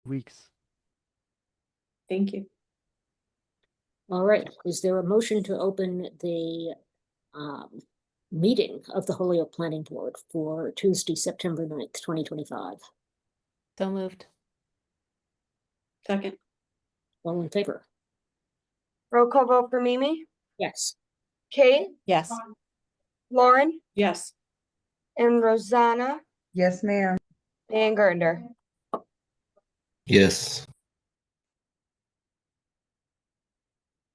weeks. Thank you. All right, is there a motion to open the meeting of the Holyoke Planning Board for Tuesday, September 9th, 2025? So moved. Second. All in favor? Roll call vote for Mimi, Yes. Kate, Yes. Lauren, Yes. and Rosanna, Yes, ma'am. and Gardner. Yes.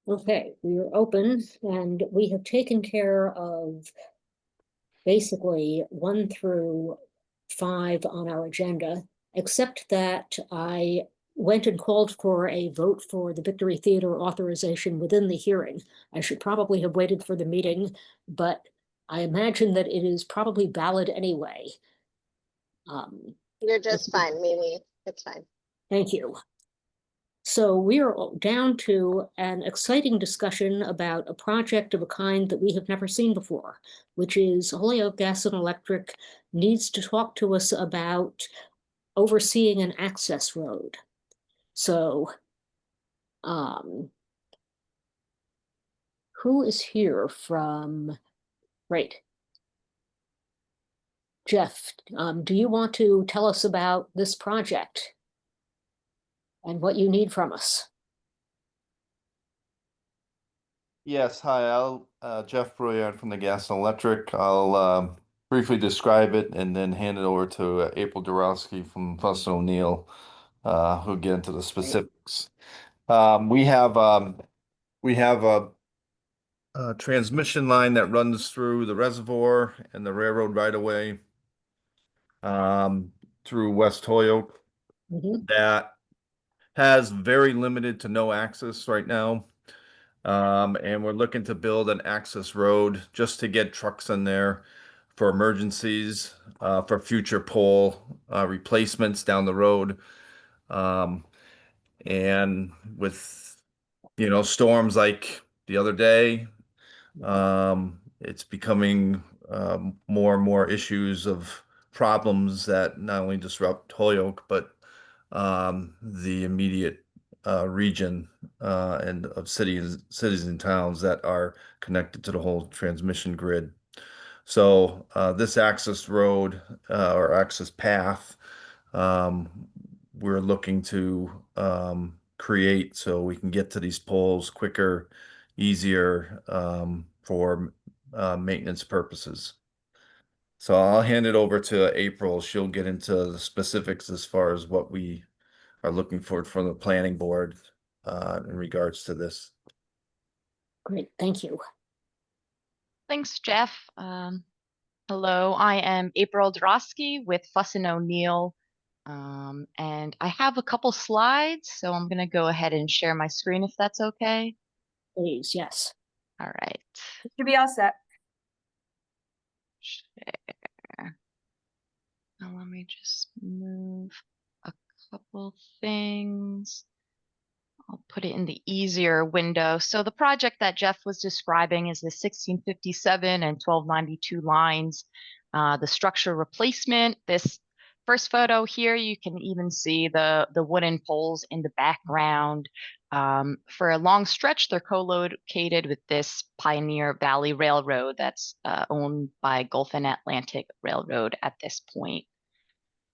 Okay, we are open and we have taken care of basically 1 through 5 on our agenda, except that I went and called for a vote for the Victory Theater authorization within the hearing. I should probably have waited for the meeting, but I imagine that it is probably valid anyway. You're just fine, Mimi. It's fine. Thank you. So we are down to an exciting discussion about a project of a kind that we have never seen before, which is Holyoke Gas and Electric needs to talk to us about overseeing an access road. So, who is here from, right? Jeff, do you want to tell us about this project and what you need from us? Yes, hi, Jeff Brouillard from the Gas and Electric. I'll briefly describe it and then hand it over to April Dorowski from Fuss O'Neill, who'll get into the specifics. We have a transmission line that runs through the reservoir and the railroad right away through West Holyoke that has very limited to no access right now. And we're looking to build an access road just to get trucks in there for emergencies, for future pole replacements down the road. And with, storms like the other day, it's becoming more and more issues of problems that not only disrupt Holyoke, but the immediate region and of cities and towns that are connected to the whole transmission grid. So this access road or access path, we're looking to create so we can get to these poles quicker, easier for maintenance purposes. So I'll hand it over to April. She'll get into the specifics as far as what we are looking for from the planning board in regards to this. Great, thank you. Thanks, Jeff. Hello, I am April Dorowski with Fuss O'Neill. And I have a couple slides, so I'm going to go ahead and share my screen if that's okay. Please, yes. All right. Should be all set. Share. Now let me just move a couple things. I'll put it in the easier window. So the project that Jeff was describing is the 1657 and 1292 lines, the structure replacement. This first photo here, you can even see the wooden poles in the background. For a long stretch, they're co-located with this Pioneer Valley Railroad that's owned by Gulf and Atlantic Railroad at this point.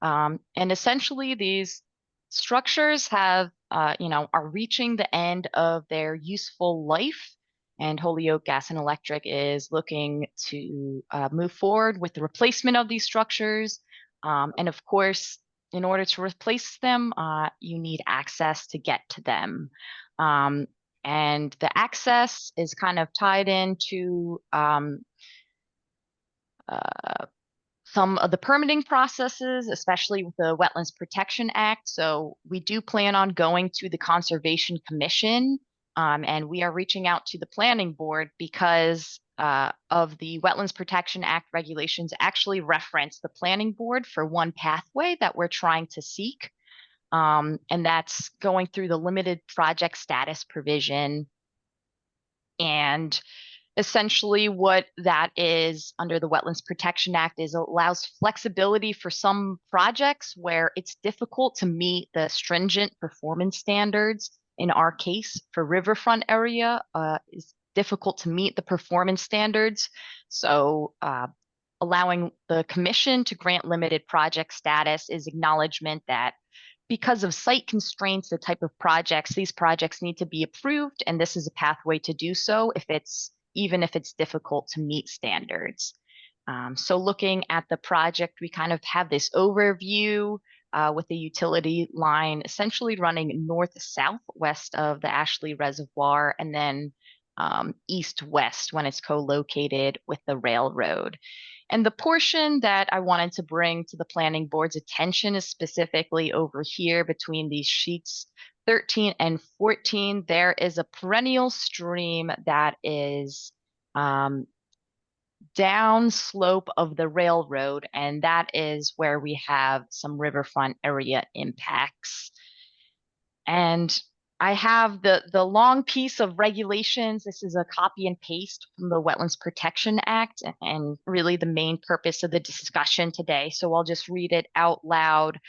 And essentially, these structures have, are reaching the end of their useful life, and Holyoke Gas and Electric is looking to move forward with the replacement of these structures. And of course, in order to replace them, you need access to get to them. And the access is kind of tied into some of the permitting processes, especially with the Wetlands Protection Act. So we do plan on going to the Conservation Commission, and we are reaching out to the Planning Board because of the Wetlands Protection Act regulations actually reference the Planning Board for one pathway that we're trying to seek. And that's going through the limited project status provision. And essentially what that is under the Wetlands Protection Act is allows flexibility for some projects where it's difficult to meet the stringent performance standards. In our case, for riverfront area, is difficult to meet the performance standards. So allowing the commission to grant limited project status is acknowledgement that because of site constraints, the type of projects, these projects need to be approved, and this is a pathway to do so even if it's difficult to meet standards. So looking at the project, we kind of have this overview with the utility line essentially running north-south west of the Ashley Reservoir, and then east-west when it's co-located with the railroad. And the portion that I wanted to bring to the planning board's attention is specifically over here between these sheets 13 and 14. There is a perennial stream that is downslope of the railroad, and that is where we have some riverfront area impacts. And I have the long piece of regulations. This is a copy and paste from the Wetlands Protection Act, and really the main purpose of the discussion today. So I'll just read it out loud.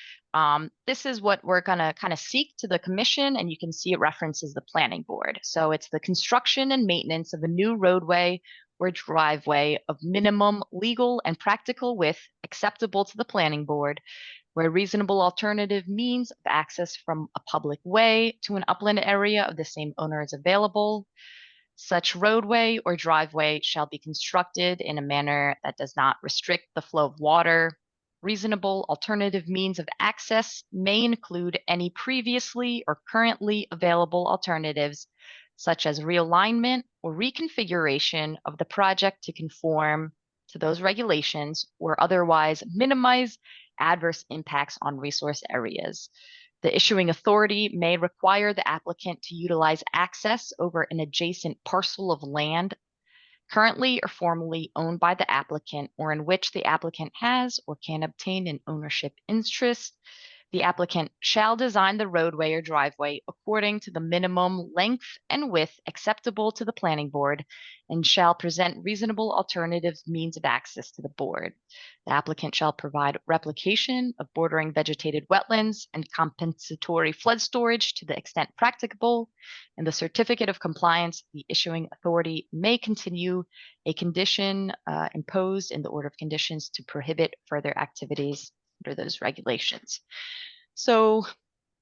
This is what we're gonna kind of seek to the commission, and you can see it references the planning board. So it's the construction and maintenance of a new roadway or driveway of minimum legal and practical width acceptable to the planning board, where reasonable alternative means of access from a public way to an upland area of the same owner is available. Such roadway or driveway shall be constructed in a manner that does not restrict the flow of water. Reasonable alternative means of access may include any previously or currently available alternatives, such as realignment or reconfiguration of the project to conform to those regulations or otherwise minimize adverse impacts on resource areas. The issuing authority may require the applicant to utilize access over an adjacent parcel of land currently or formerly owned by the applicant, or in which the applicant has or can obtain an ownership interest. The applicant shall design the roadway or driveway according to the minimum length and width acceptable to the planning board, and shall present reasonable alternative means of access to the board. The applicant shall provide replication of bordering vegetated wetlands and compensatory flood storage to the extent practicable. And the certificate of compliance, the issuing authority may continue a condition imposed in the order of conditions to prohibit further activities under those regulations. So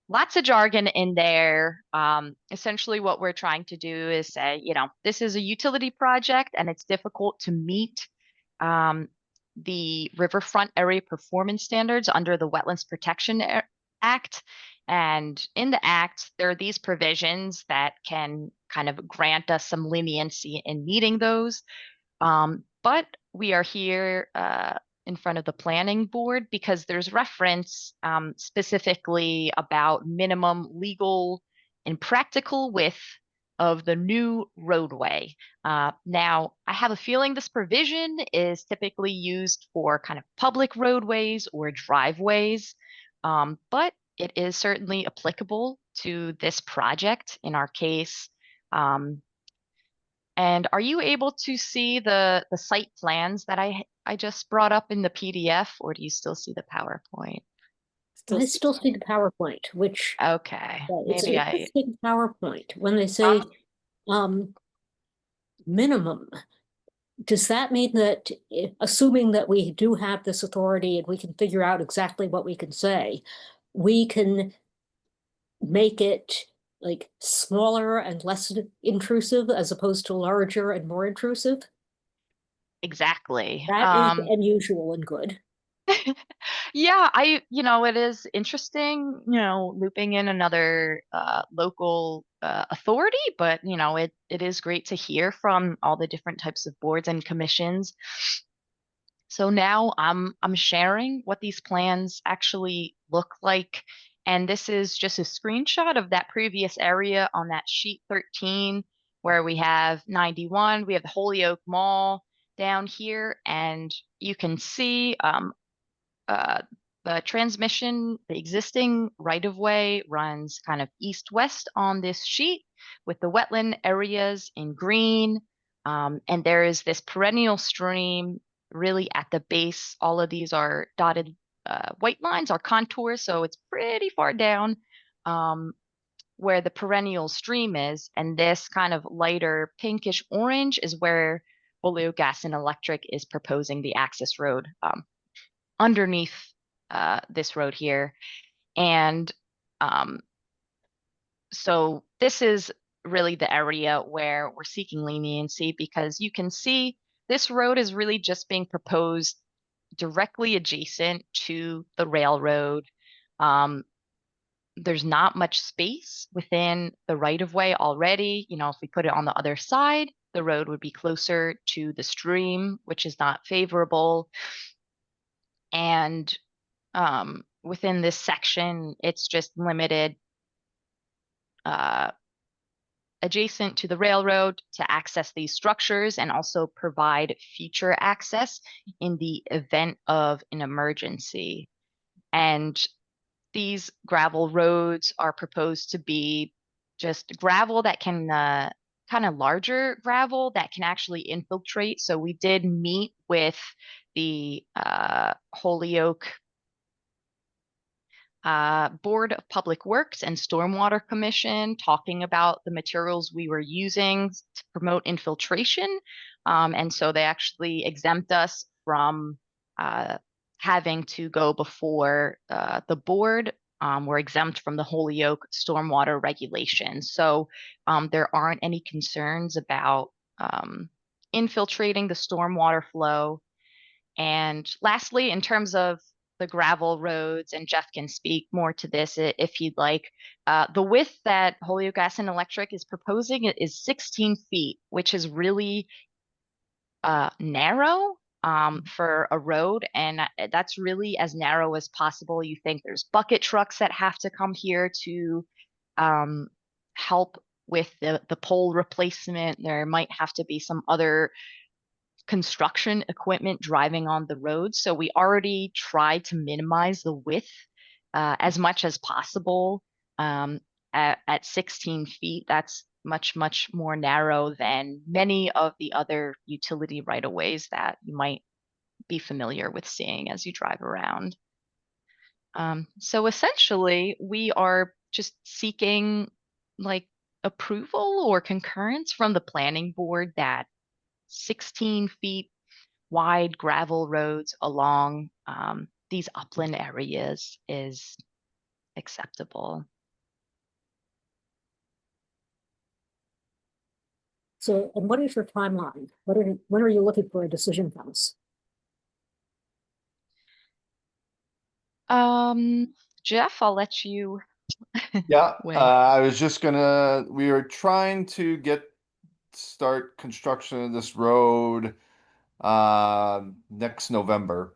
lots of jargon in there. Essentially what we're trying to do is say, this is a utility project and it's difficult to meet the riverfront area performance standards under the Wetlands Protection Act. And in the act, there are these provisions that can kind of grant us some leniency in meeting those. But we are here in front of the planning board because there's reference specifically about minimum legal and practical width of the new roadway. Now, I have a feeling this provision is typically used for kind of public roadways or driveways, but it is certainly applicable to this project in our case. And are you able to see the site plans that I just brought up in the PDF, or do you still see the PowerPoint? I still see the PowerPoint, which Okay, it's maybe an interesting PowerPoint. When they say minimum, does that mean that, assuming that we do have this authority and we can figure out exactly what we can say, we can make it like smaller and less intrusive as opposed to larger and more intrusive? Exactly. That is unusual and good. Yeah, it is interesting, looping in another local authority, but it is great to hear from all the different types of boards and commissions. So now I'm sharing what these plans actually look like. And this is just a screenshot of that previous area on that sheet 13, where we have 91, we have the Holyoke Mall down here, and you can see the transmission, the existing right-of-way runs kind of east-west on this sheet with the wetland areas in green. And there is this perennial stream really at the base. All of these are dotted white lines, are contours, so it's pretty far down where the perennial stream is. And this kind of lighter pinkish orange is where Holyoke Gas and Electric is proposing the access road underneath this road here. And so this is really the area where we're seeking leniency, because you can see this road is really just being proposed directly adjacent to the railroad. There's not much space within the right of way already. You know, if we put it on the other side, the road would be closer to the stream, which is not favorable. And within this section, it's just limited adjacent to the railroad to access these structures and also provide future access in the event of an emergency. And these gravel roads are proposed to be just gravel that can kind of larger gravel that can actually infiltrate. So we did meet with the Holyoke Board of Public Works and Stormwater Commission, talking about the materials we were using to promote infiltration. And so they actually exempt us from having to go before the board. We're exempt from the Holyoke stormwater regulations. So there aren't any concerns about infiltrating the stormwater flow. And lastly, in terms of the gravel roads, and Jeff can speak more to this if he'd like, the width that Holyoke Gas and Electric is proposing is 16 feet, which is really narrow for a road, and that's really as narrow as possible. You think there's bucket trucks that have to come here to help with the pole replacement. There might have to be some other construction equipment driving on the road. So we already tried to minimize the width as much as possible. At 16 feet, that's much more narrow than many of the other utility right-of-ways that you might be familiar with seeing as you drive around. So essentially, we are just seeking like approval or concurrence from the planning board that 16 feet wide gravel roads along these upland areas is acceptable. So, and what is your timeline? When are you looking for a decision from us? Jeff, I'll let you. Yeah, Wait. I was just we were trying to start construction of this road next November,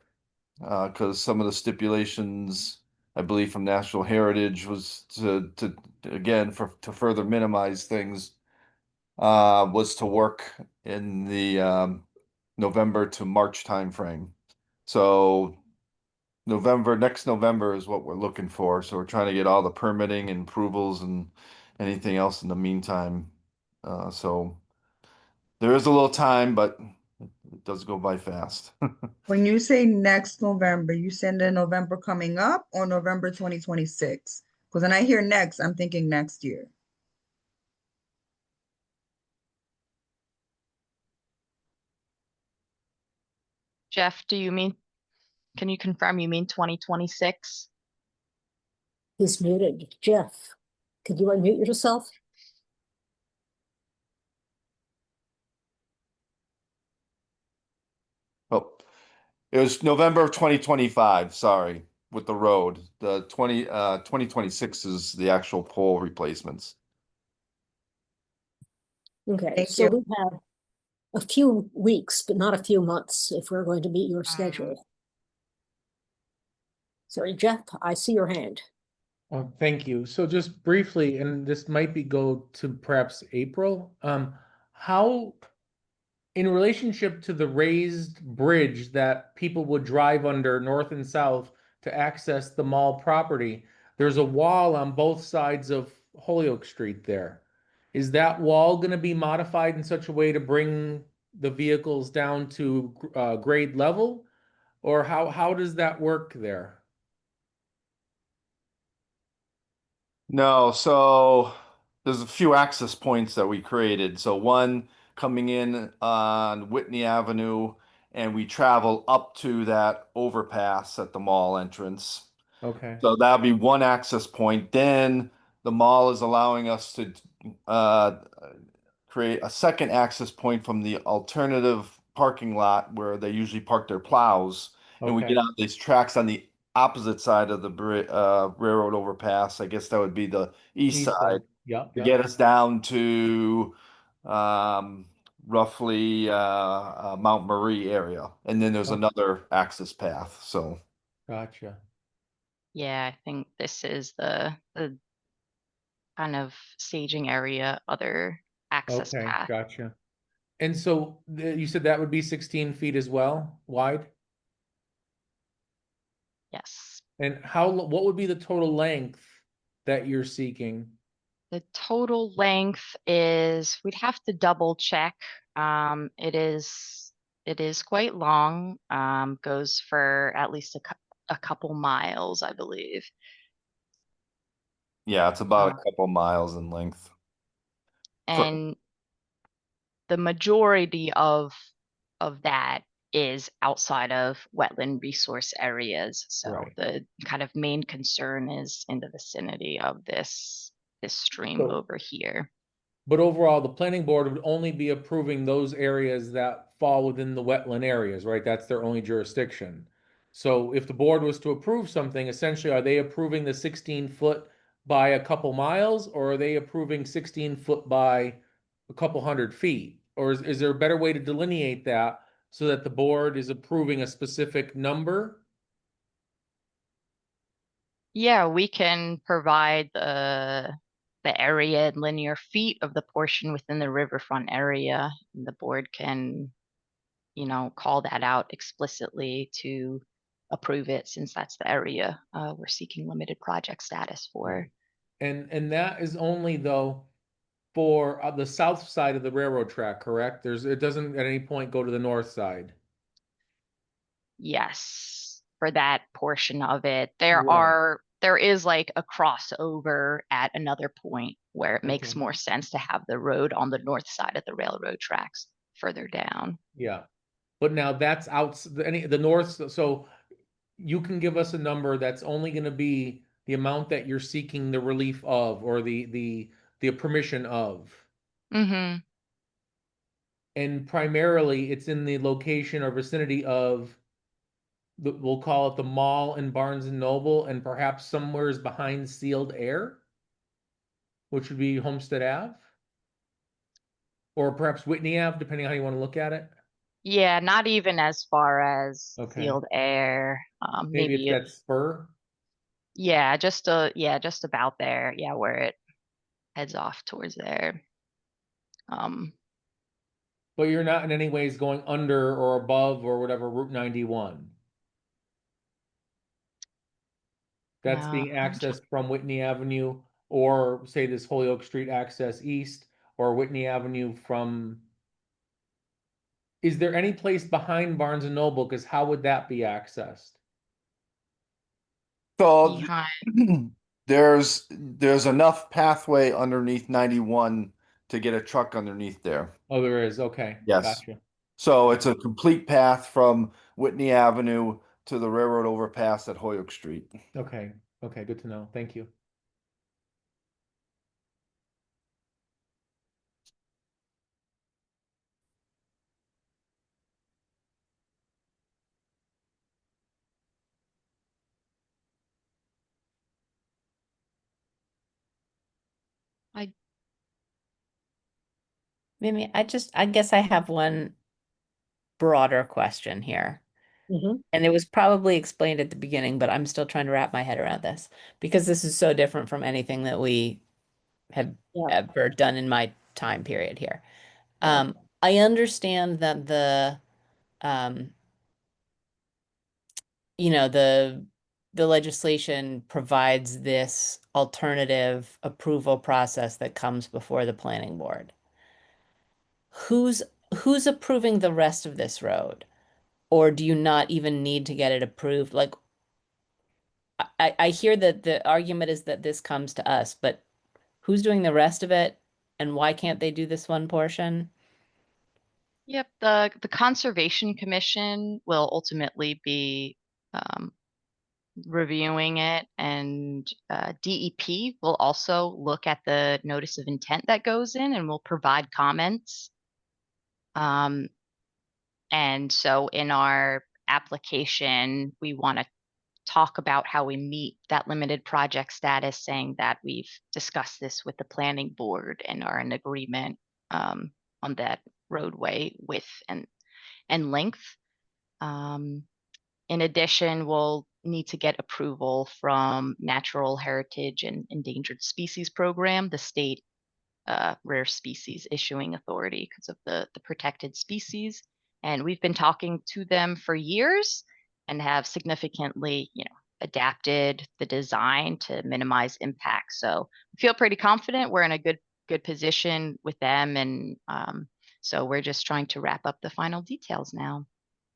because some of the stipulations, I believe, from National Heritage was to further minimize things, was to work in the November to March timeframe. So next November is what we're looking for. So we're trying to get all the permitting and approvals and anything else in the meantime. So there is a little time, but it does go by fast. When you say next November, you send the November coming up or November 2026? Because when I hear next, I'm thinking next year. Jeff, can you confirm you mean 2026? He's muted. Jeff, could you unmute yourself? Oh, it was November of 2025, sorry, with the road. The 2026 is the actual pole replacements. Okay, Thank so you. we have a few weeks, but not a few months if we're going to meet your schedule. Sorry, Jeff, I see your hand. Oh, thank you. So just briefly, and this might go to perhaps April, how, in relationship to the raised bridge that people would drive under north and south to access the mall property, there's a wall on both sides of Holyoke Street there. is that wall gonna be modified in such a way to bring the vehicles down to grade level? Or how does that work there? No, so there's a few access points that we created. So one coming in on Whitney Avenue, and we travel up to that overpass at the mall entrance. Okay, So that'll be one access point. Then the mall is allowing us to uh, create a second access point from the alternative parking lot where they usually park their plows. And we get okay, on these tracks on the opposite side of the railroad overpass. I guess that would be the east side Yep, to yep. get us down to roughly Mount Marie area. And then there's Oh. another access path. So. Gotcha. Yeah, I think this is the kind of staging area, other access Okay, path. gotcha. And so you said that would be 16 feet as well, wide? Yes. And what would be the total length that you're seeking? The total length is, we'd have to double check. It is quite long, goes for at least a couple miles, I believe. Yeah, it's about Uh, a couple miles in length. And the majority of that is outside of wetland resource areas. So Right. the kind of main concern is in the vicinity of this stream So- over here. But overall, the planning board would only be approving those areas that fall within the wetland areas, right? That's their only jurisdiction. So if the board was to approve something, essentially, are they approving the 16-foot by a couple miles, or are they approving 16-foot by a couple hundred feet? Or is there a better way to delineate that so that the board is approving a specific number? Yeah, we can provide the area in linear feet of the portion within the riverfront area. And the board can, call that out explicitly to approve it, since that's the area we're seeking limited project status for. And that is only though for the south side of the railroad track, correct? It doesn't at any point go to the north side. Yes, for that portion of it. There Right. is like a crossover at another point where it makes Okay. more sense to have the road on the north side of the railroad tracks further down. Yeah. But now that's the north, so you can give us a number that's only gonna be the amount that you're seeking the relief of, or the permission of. Mm-hmm. And primarily, it's in the location or vicinity of we'll call it the mall and Barnes and Noble, and perhaps somewhere is behind Sealed Air, which would be Homestead Ave, or perhaps Whitney Ave, depending on how you want to look at it. Yeah, not even as far as Okay. Sealed Air. Maybe it's Maybe that spur. yeah, just about there. Yeah, where it heads off towards there. But you're not in any ways going under or above or whatever Route 91. That's No, being accessed from Whitney Avenue, or say this Holyoke Street access east, or Whitney Avenue from. Is there any place behind Barnes and Noble? Because how would that be accessed? So behind. there's enough pathway underneath 91 to get a truck underneath there. Oh, there is. Okay. Yes. Gotcha. So it's a complete path from Whitney Avenue to the railroad overpass at Holyoke Street. Okay. Okay. Good to know. Thank you. Mimi, I guess I have one broader question here. Mhm. And it was probably explained at the beginning, but I'm still trying to wrap my head around this because this is so different from anything that we have Yeah. ever done in my time period here. Yeah. I understand that the the legislation provides this alternative approval process that comes before the planning board. Who's approving the rest of this road? Or do you not even need to get it approved? Like, I hear that the argument is that this comes to us, but who's doing the rest of it? And why can't they do this one portion? Yep, the Conservation Commission will ultimately be reviewing it, and DEP will also look at the notice of intent that goes in and will provide comments. And so in our application, we want to talk about how we meet that limited project status, saying that we've discussed this with the planning board and are in agreement on that roadway width and length. In addition, we'll need to get approval from Natural Heritage and Endangered Species Program, the state rare species issuing authority, because of the protected species. And we've been talking to them for years and have significantly, adapted the design to minimize impact. So we feel pretty confident we're in a good position with them. And so we're just trying to wrap up the final details now.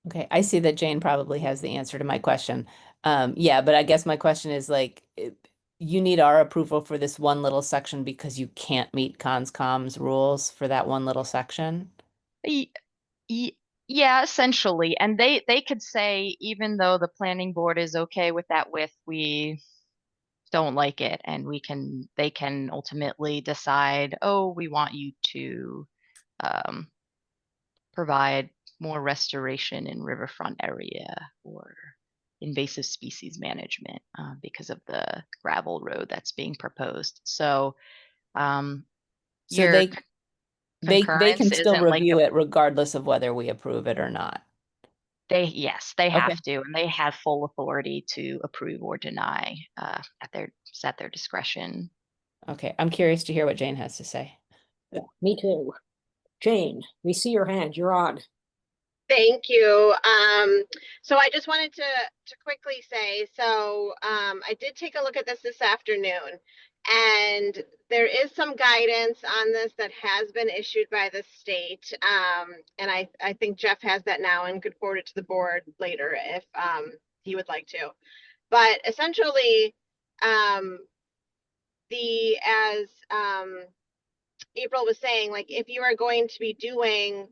Okay, I see that Jane probably has the answer to my question. Yeah, but I guess my question is like, you need our approval for this one little section because you can't meet CONSCOM's rules for that one little section? Yeah, essentially. And they could say, even though the planning board is okay with that width, we don't like it. And they can ultimately decide, oh, we want you to provide more restoration in riverfront area or invasive species management because of the gravel road that's being proposed. So, So your they concurrence can still isn't like review it regardless of whether we approve it or not. yes, they Okay. have to, and they have full authority to approve or deny at their discretion. Okay, I'm curious to hear what Jane has to say. Me too. Jane, we see your hand. You're on. Thank you. So I just wanted to quickly say, I did take a look at this afternoon, and there is some guidance on this that has been issued by the state. And I think Jeff has that now and could forward it to the board later if he would like to. But essentially, as April was saying, like, if you are going to be doing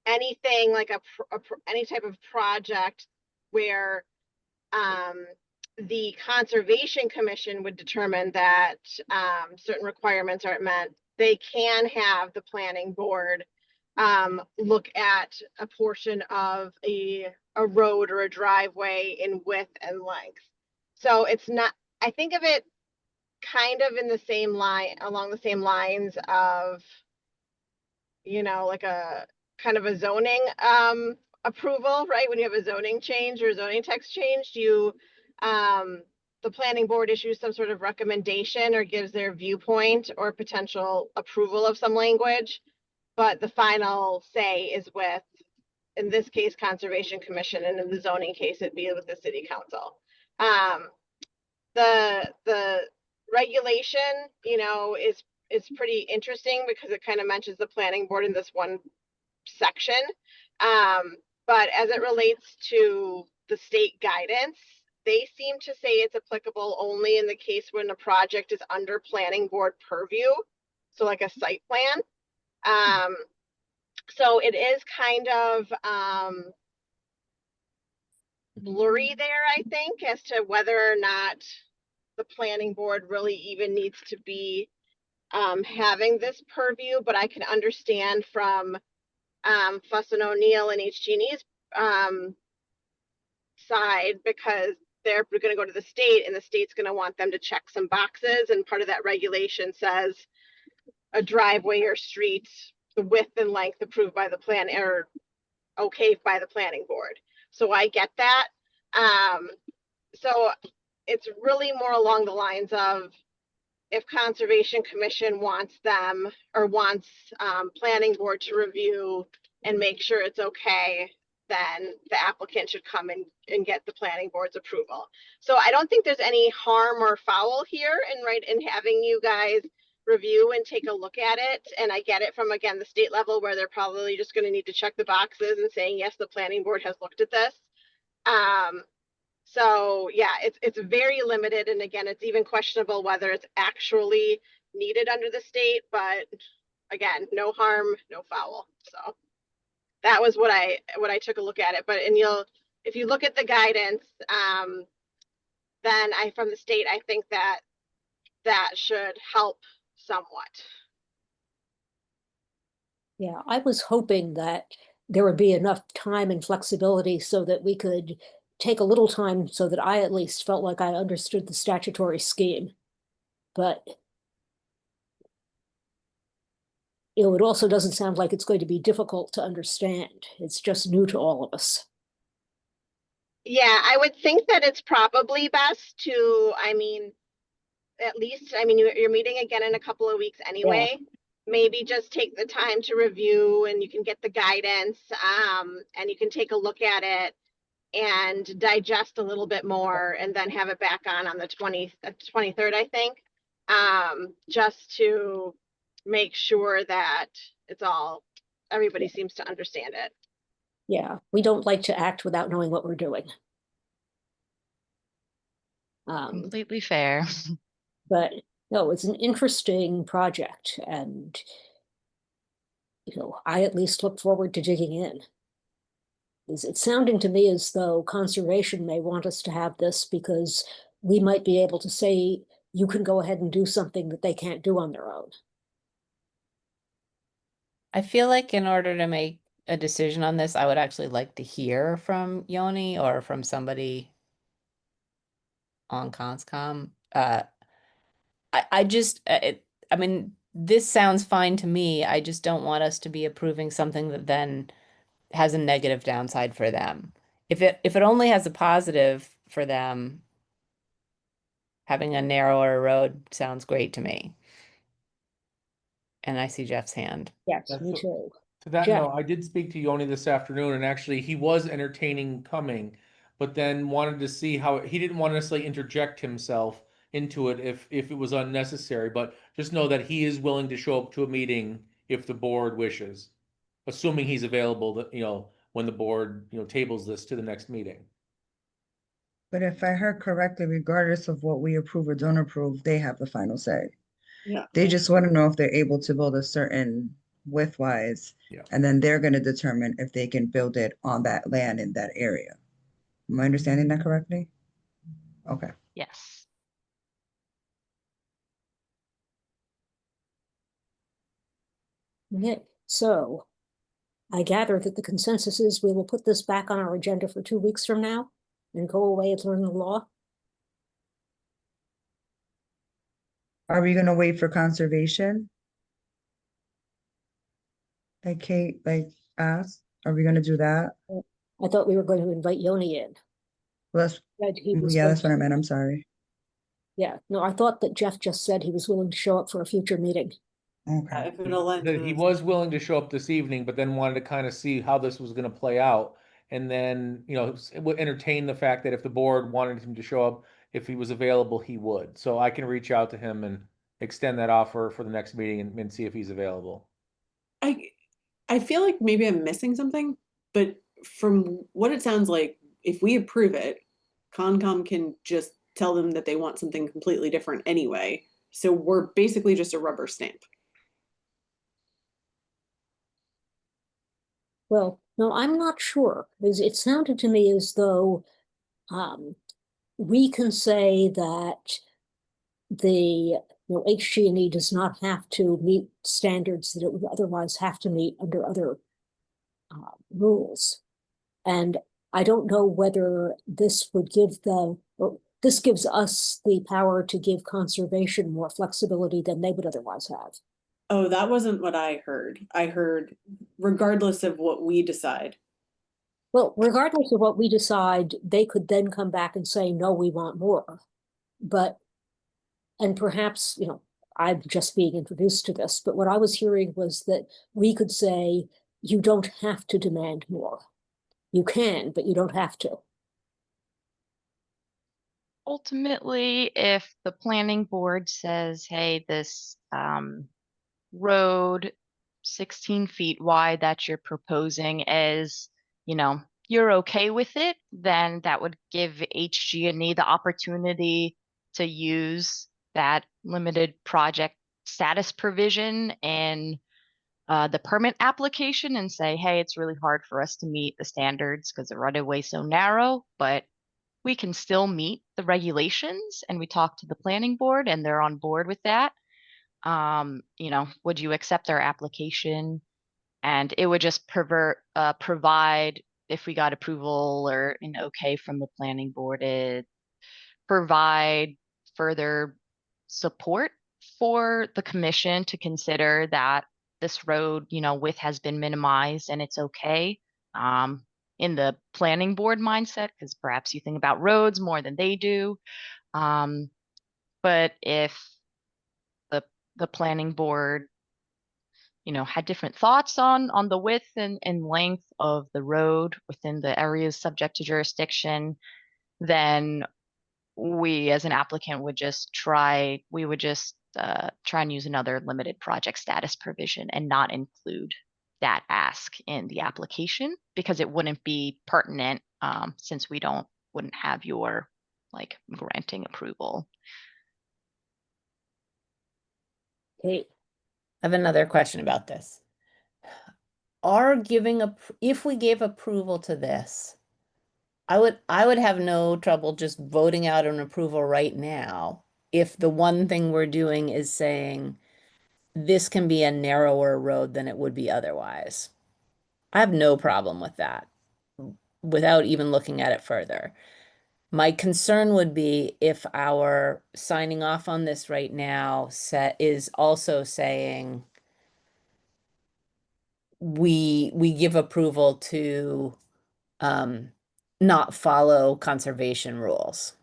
anything like any type of project where the Conservation Commission would determine that certain requirements aren't met, they can have the planning board look at a portion of a road or a driveway in width and length. So it's not, I think of it kind of in the same line, along the same lines of, like a kind of a zoning approval, right? When you have a zoning change or zoning text change, the planning board issues some sort of recommendation or gives their viewpoint or potential approval of some language, but the final say is with, in this case, Conservation Commission, and in the zoning case, it'd be with the city council. The regulation, is pretty interesting because it kind of mentions the planning board in this one section. But as it relates to the state guidance, they seem to say it's applicable only in the case when a project is under planning board purview. So like a site plan. So it is kind of blurry there, I think, as to whether or not the planning board really even needs to be having this purview, but I can understand from Fuss and O'Neill and HG&E's side, because they're going to go to the state and the state's going to want them to check some boxes, and part of that regulation says a driveway or street, the width and length approved by the plan or okay by the planning board. So I get that. So it's really more along the lines of, if Conservation Commission wants them or wants planning board to review and make sure it's okay, then the applicant should come and get the planning board's approval. So I don't think there's any harm or foul here in having you guys review and take a look at it. And I get it from, again, the state level where they're probably just going to need to check the boxes and saying, yes, the planning board has looked at this. So yeah, it's very limited. And again, it's even questionable whether it's actually needed under the state, but again, no harm, no foul. So that was what I took a look at it. But if you look at the guidance, then from the state, I think that should help somewhat. Yeah, I was hoping that there would be enough time and flexibility so that we could take a little time so that I at least felt like I understood the statutory scheme. But it also doesn't sound like it's going to be difficult to understand. It's just new to all of us. Yeah, I would think that it's probably best to, at least, you're meeting again in a couple of weeks anyway. Yeah. Maybe just take the time to review and you can get the guidance and you can take a look at it and digest a little bit more and then have it back on the 23rd, I think, just to make sure that everybody seems to understand it. Yeah, we don't like to act without knowing what we're doing. Completely fair. But no, it's an interesting project, and I at least look forward to digging in. It's sounding to me as though conservation may want us to have this because we might be able to say you can go ahead and do something that they can't do on their own. I feel like in order to make a decision on this, I would actually like to hear from Yoni or from somebody on Conscom. This sounds fine to me. I just don't want us to be approving something that then has a negative downside for them. If it only has a positive for them, having a narrower road sounds great to me. And I see Jeff's hand. Yes, me too. To that Jeff. note, I did speak to Yoni this afternoon, and actually he was entertaining coming, but then wanted to see how he didn't want to necessarily interject himself into it if it was unnecessary, but just know that he is willing to show up to a meeting if the board wishes, assuming he's available, when the board, tables this to the next meeting. But if I heard correctly, regardless of what we approve or don't approve, they have the final say. Yeah. They just want to know if they're able to build a certain width-wise, Yeah. and then they're going to determine if they can build it on that land in that area. Am I understanding that correctly? Okay. Yes. Okay, so I gather that the consensus is we will put this back on our agenda for 2 weeks from now and go away and learn the law. Are we going to wait for conservation? Like Kate, asked, are we going to do that? I thought we were going to invite Yoni in. Well, that's what I meant. I'm sorry. Yeah, no, I thought that Jeff just said he was willing to show up for a future meeting. Okay. If it'll let That he was willing to show up this evening, but then wanted to kind of see how this was going to play out. And then, it would entertain the fact that if the board wanted him to show up, if he was available, he would. So I can reach out to him and extend that offer for the next meeting and see if he's available. I feel like maybe I'm missing something, but from what it sounds like, if we approve it, Concom can just tell them that they want something completely different anyway. So we're basically just a rubber stamp. Well, no, I'm not sure. It sounded to me as though we can say that the HG&E does not have to meet standards that it would otherwise have to meet under other rules. And I don't know whether this would give them, or this gives us the power to give conservation more flexibility than they would otherwise have. Oh, that wasn't what I heard. I heard regardless of what we decide. Well, regardless of what we decide, they could then come back and say, no, we want more. And perhaps, I'm just being introduced to this, but what I was hearing was that we could say, you don't have to demand more. You can, but you don't have to. Ultimately, if the planning board says, hey, this road 16 feet wide that you're proposing is, you're okay with it, then that would give HG&E the opportunity to use that limited project status provision in the permit application and say, hey, it's really hard for us to meet the standards because the right of way is so narrow, but we can still meet the regulations. And we talked to the planning board and they're on board with that. Would you accept their application? And it would just provide, if we got approval or an okay from the planning board, it provide further support for the commission to consider that this road, width has been minimized and it's okay. In the planning board mindset, because perhaps you think about roads more than they do. But if the planning board, had different thoughts on the width and length of the road within the areas subject to jurisdiction, then we as an applicant would just try and use another limited project status provision and not include that ask in the application because it wouldn't be pertinent since we wouldn't have your granting approval. Okay. I have another question about this. If we gave approval to this, I would have no trouble just voting out an approval right now if the one thing we're doing is saying this can be a narrower road than it would be otherwise. I have no problem with that without even looking at it further. My concern would be if our signing off on this right now is also saying we give approval to not follow conservation rules.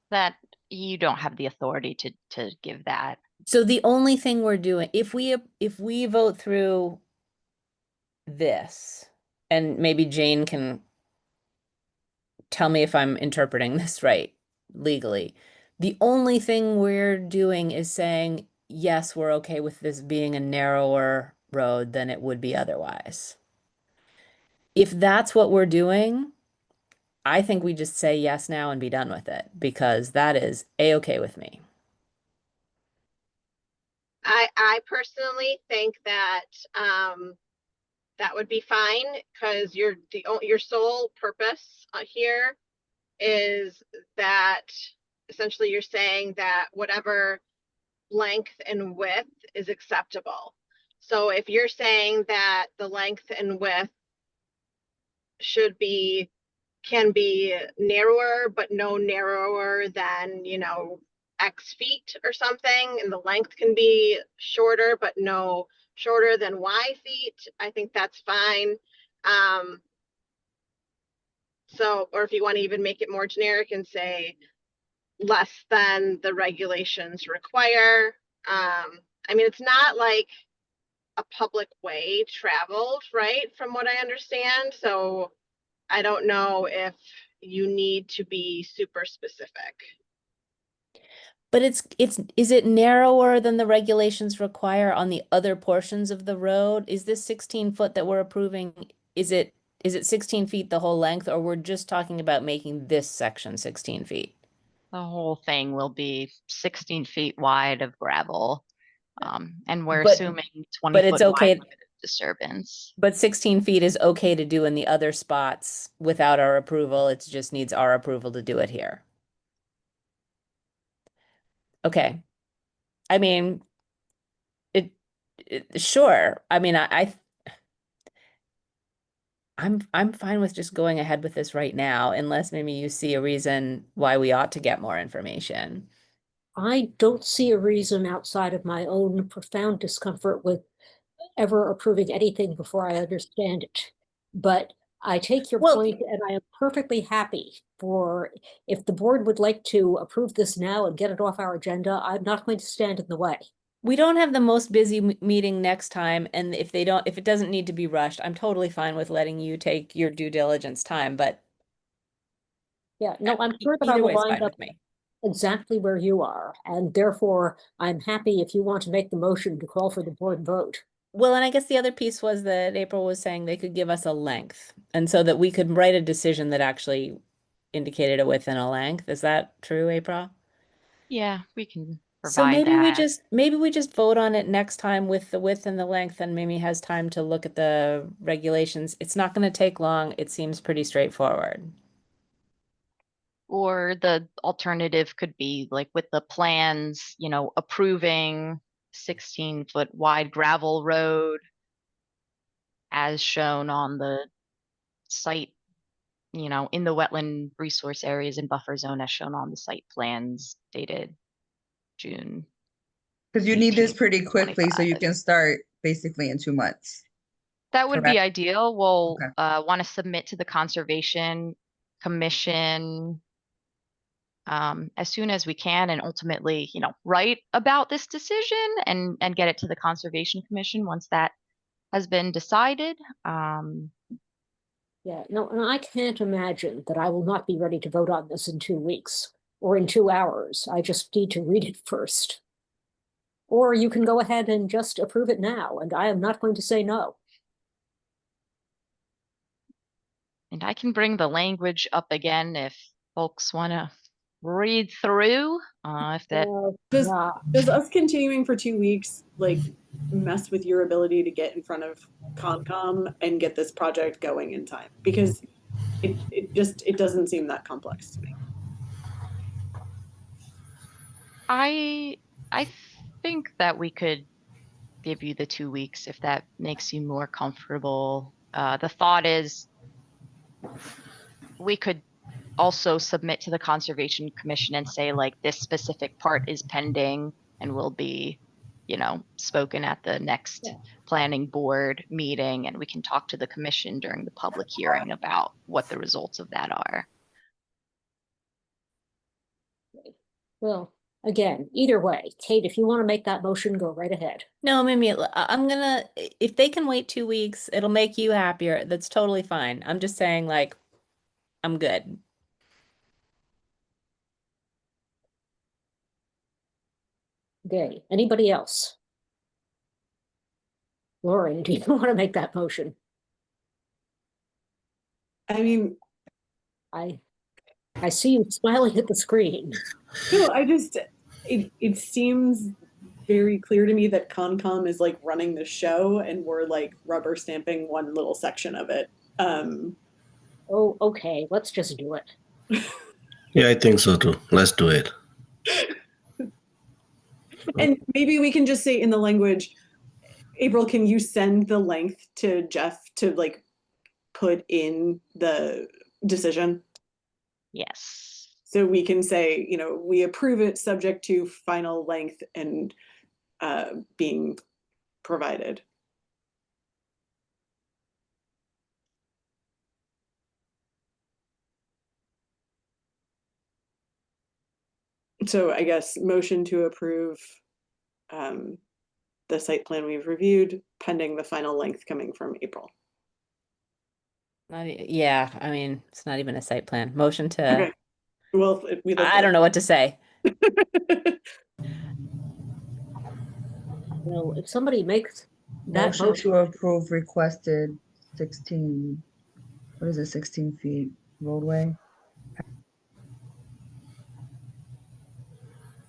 That you don't have the authority to give that. So the only thing we're doing, if we vote through this, and maybe Jane can tell me if I'm interpreting this right legally, the only thing we're doing is saying, yes, we're okay with this being a narrower road than it would be otherwise. If that's what we're doing, I think we just say yes now and be done with it because that is a-okay with me. I personally think that that would be fine because your sole purpose here is that essentially you're saying that whatever length and width is acceptable. So if you're saying that the length and width can be narrower, but no narrower than, X feet or something, and the length can be shorter, but no shorter than Y feet, I think that's fine. Or if you want to even make it more generic and say less than the regulations require. It's not like a public way traveled, right? From what I understand. So I don't know if you need to be super specific. But is it narrower than the regulations require on the other portions of the road? Is this 16 foot that we're approving, is it 16 feet the whole length, or we're just talking about making this section 16 feet? The whole thing will be 16 feet wide of gravel. And we're assuming 20 but it's foot okay. wide limit of disturbance. But 16 feet is okay to do in the other spots without our approval. It just needs our approval to do it here. Okay. Sure. I'm fine with just going ahead with this right now, unless maybe you see a reason why we ought to get more information. I don't see a reason outside of my own profound discomfort with ever approving anything before I understand it. But I take your point, and I am perfectly happy if the board would like to approve this now and get it off our agenda, I'm not going to stand in the way. We don't have the most busy meeting next time, and if it doesn't need to be rushed, I'm totally fine with letting you take your due diligence time, but Yeah, no, I'm sure that I either will way is wind fine up with me. exactly where you are, and therefore I'm happy if you want to make the motion to call for the board vote. Well, and I guess the other piece was that April was saying they could give us a length, and so that we could write a decision that actually indicated a width and a length. Is that true, April? Yeah, we can So provide that. maybe we just vote on it next time with the width and the length, and Mimi has time to look at the regulations. It's not going to take long. It seems pretty straightforward. Or the alternative could be like with the plans, you know, approving 16-foot wide gravel road as shown on the site, you know, in the wetland resource areas and buffer zone as shown on the site plans dated June. Because you need this 18th, pretty quickly so you 25. can start basically in 2 months. That would be Correct. ideal. We'll Okay. want to submit to the Conservation Commission as soon as we can, and ultimately, you know, write about this decision and get it to the Conservation Commission once that has been decided. Yeah, no, and I can't imagine that I will not be ready to vote on this in 2 weeks or in 2 hours. I just need to read it first. Or you can go ahead and just approve it now, and I am not going to say no. And I can bring the language up again if folks want to read through, if that, Does Yeah, does us continuing for 2 weeks like mess with your ability to get in front of Concom and get this project going in time? Because it doesn't seem that complex to me. I think that we could give you the 2 weeks if that makes you more comfortable. The thought is we could also submit to the Conservation Commission and say like this specific part is pending and will be, you know, spoken at the next Yeah. planning board meeting, and we can talk to the commission during the public hearing about what the results of that are. well, again, either way, Kate, if you want to make that motion, go right ahead. No, Mimi, I'm gonna, if they can wait 2 weeks, it'll make you happier. That's totally fine. I'm just saying, like, I'm good. Okay, anybody else? Lauren, do you want to make that motion? I mean, I see you smiling at the screen. no, it seems very clear to me that Concom is like running the show and we're like rubber stamping one little section of it. Oh, okay, let's just do it. Yeah, I think so too. Let's do it. And maybe we can just say in the language, April, can you send the length to Jeff to like put in the decision? Yes. So we can say, you know, we approve it subject to final length and being provided. So I guess motion to approve the site plan we've reviewed pending the final length coming from April. Yeah, I mean, it's not even a site plan. Motion to, Okay. Well, I don't know what to say. Well, if somebody makes that Motion motion, to approve requested 16, what is it, 16 feet roadway?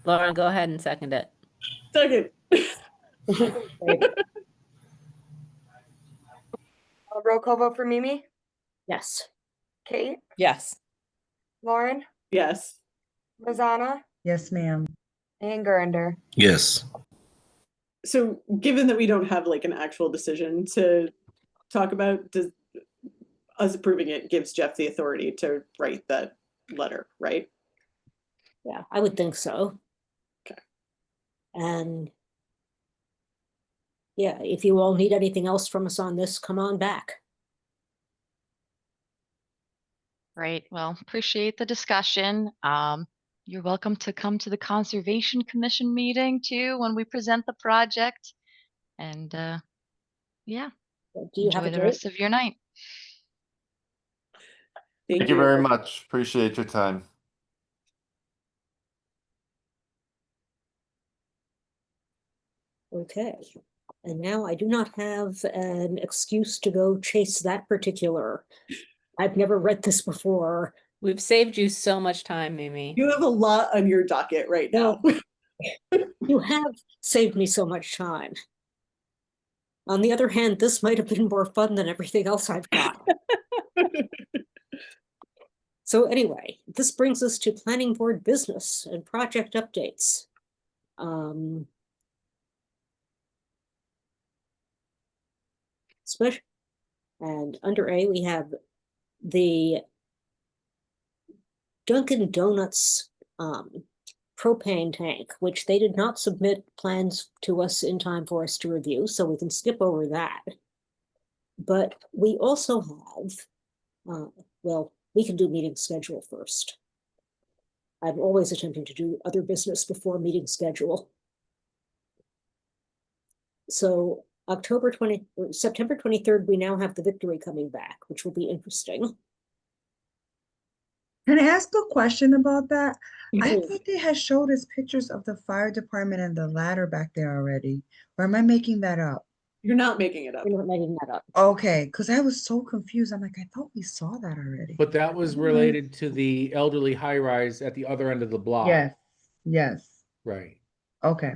Lauren, go ahead and second it. Second. Roll call vote for Mimi, yes. Kate, Yes. Lauren, Yes. Rosanna, Yes, ma'am. and Gurinder. Yes. So given that we don't have like an actual decision to talk about, does us approving it gives Jeff the authority to write that letter, right? Yeah, I would think so. Okay. And yeah, if you all need anything else from us on this, come on back. Right. Well, appreciate the discussion. You're welcome to come to the Conservation Commission meeting too when we present the project. And yeah, Do you have enjoy a the date? rest of your night. Thank you you. very much. Appreciate your time. Okay. And now I do not have an excuse to go chase that particular. I've never read this before. We've saved you so much time, Mimi. You have a lot on your docket right now. You have saved me so much time. On the other hand, this might have been more fun than everything else I've got. So anyway, this brings us to planning board business and project updates. Special, and under A, we have the Dunkin' Donuts propane tank, which they did not submit plans to us in time for us to review, so we can skip over that. But we also have, well, we can do meeting schedule first. I'm always attempting to do other business before meeting schedule. So September 23rd, we now have the Victory coming back, which will be interesting. Can I ask a question about that? I Mhm. thought they had showed us pictures of the fire department and the ladder back there already. Or am I making that up? You're not making it up. We're not making that up. Okay, because I was so confused. I'm like, I thought we saw that already. But that was related to the elderly high rise at the other end of the block. Yes, yes. Right. Okay.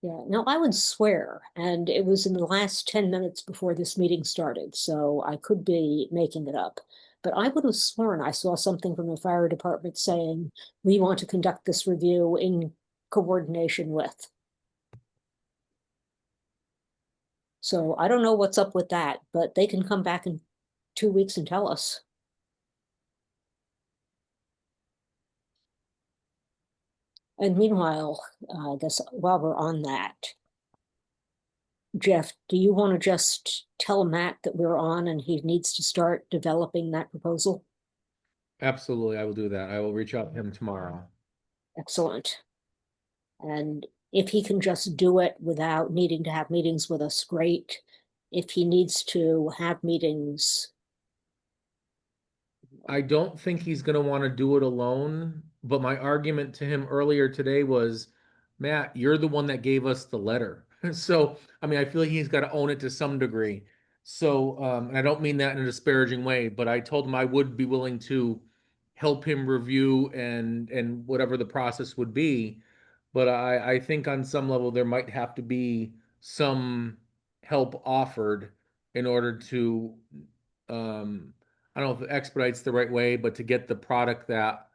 Yeah, now I would swear, and it was in the last 10 minutes before this meeting started, so I could be making it up. But I would have sworn I saw something from the fire department saying, we want to conduct this review in coordination with. So I don't know what's up with that, but they can come back in 2 weeks and tell us. And meanwhile, I guess while we're on that, Jeff, do you want to just tell Matt that we're on and he needs to start developing that proposal? Absolutely, I will do that. I will reach out to him tomorrow. Excellent. And if he can just do it without needing to have meetings with us, great. If he needs to have meetings, I don't think he's gonna want to do it alone, but my argument to him earlier today was, Matt, you're the one that gave us the letter. So, I mean, I feel like he's got to own it to some degree. So, and I don't mean that in a disparaging way, but I told him I would be willing to help him review and whatever the process would be. But I think on some level there might have to be some help offered in order to I don't know if expedite's the right way, but to get the product that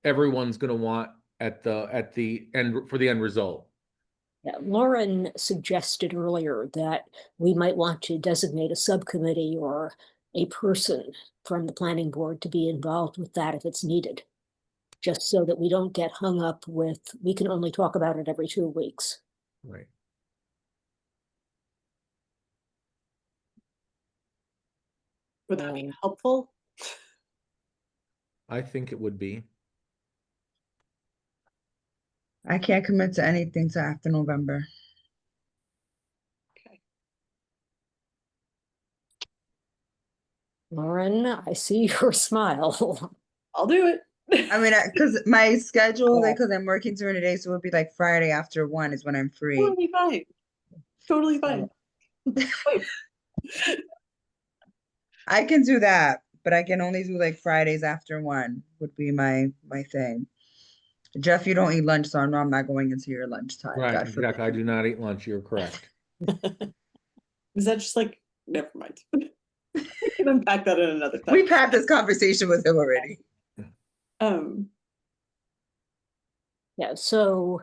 everyone's going to want at the end for the end result. yeah, Lauren suggested earlier that we might want to designate a subcommittee or a person from the planning board to be involved with that if it's needed. Just so that we don't get hung up with, we can only talk about it every 2 weeks. Right. Would that be helpful? I think it would be. I can't commit to anything till after November. Okay. Lauren, I see your smile. I'll do it. I mean, because my schedule, Yeah. because I'm working during the day, so it would be like Friday after 1 is when I'm free. Totally fine. Totally fine. I can do that, but I can only do like Fridays after 1 would be my thing. Jeff, you don't eat lunch, so I know I'm not going into your lunchtime. Right, God forbid. exactly. I do not eat lunch. You're correct. Is that just like, never mind. We can unpack that in another time. We've had this conversation with him already. Yeah, so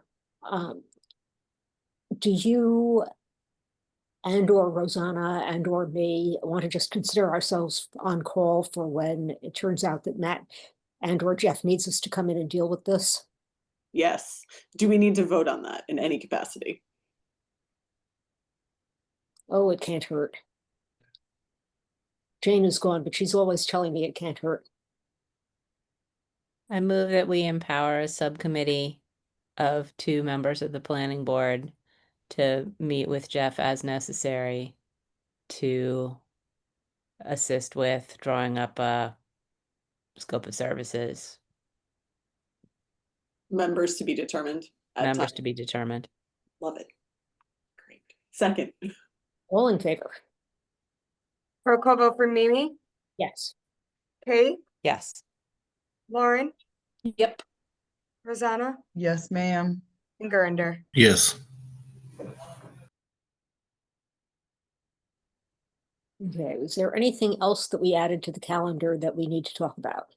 do you and or Rosanna and or me want to just consider ourselves on call for when it turns out that Matt and or Jeff needs us to come in and deal with this? Yes. Do we need to vote on that in any capacity? Oh, it can't hurt. Jane is gone, but she's always telling me it can't hurt. I move that we empower a subcommittee of 2 members of the planning board to meet with Jeff as necessary to assist with drawing up a scope of services, Members to be determined. at members time. to be determined. Love it. Great. Second. All in favor? Roll call vote for Mimi, Yes. Kate, Yes. Lauren, Yep. Rosanna, Yes, ma'am. and Gurinder. Yes. Okay, is there anything else that we added to the calendar that we need to talk about?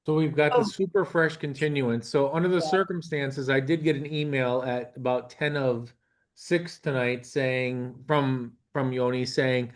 So we've got the Oh. super fresh continuance. So under the Yeah. circumstances, I did get an email at about 10 of 6 tonight saying from Yoni saying,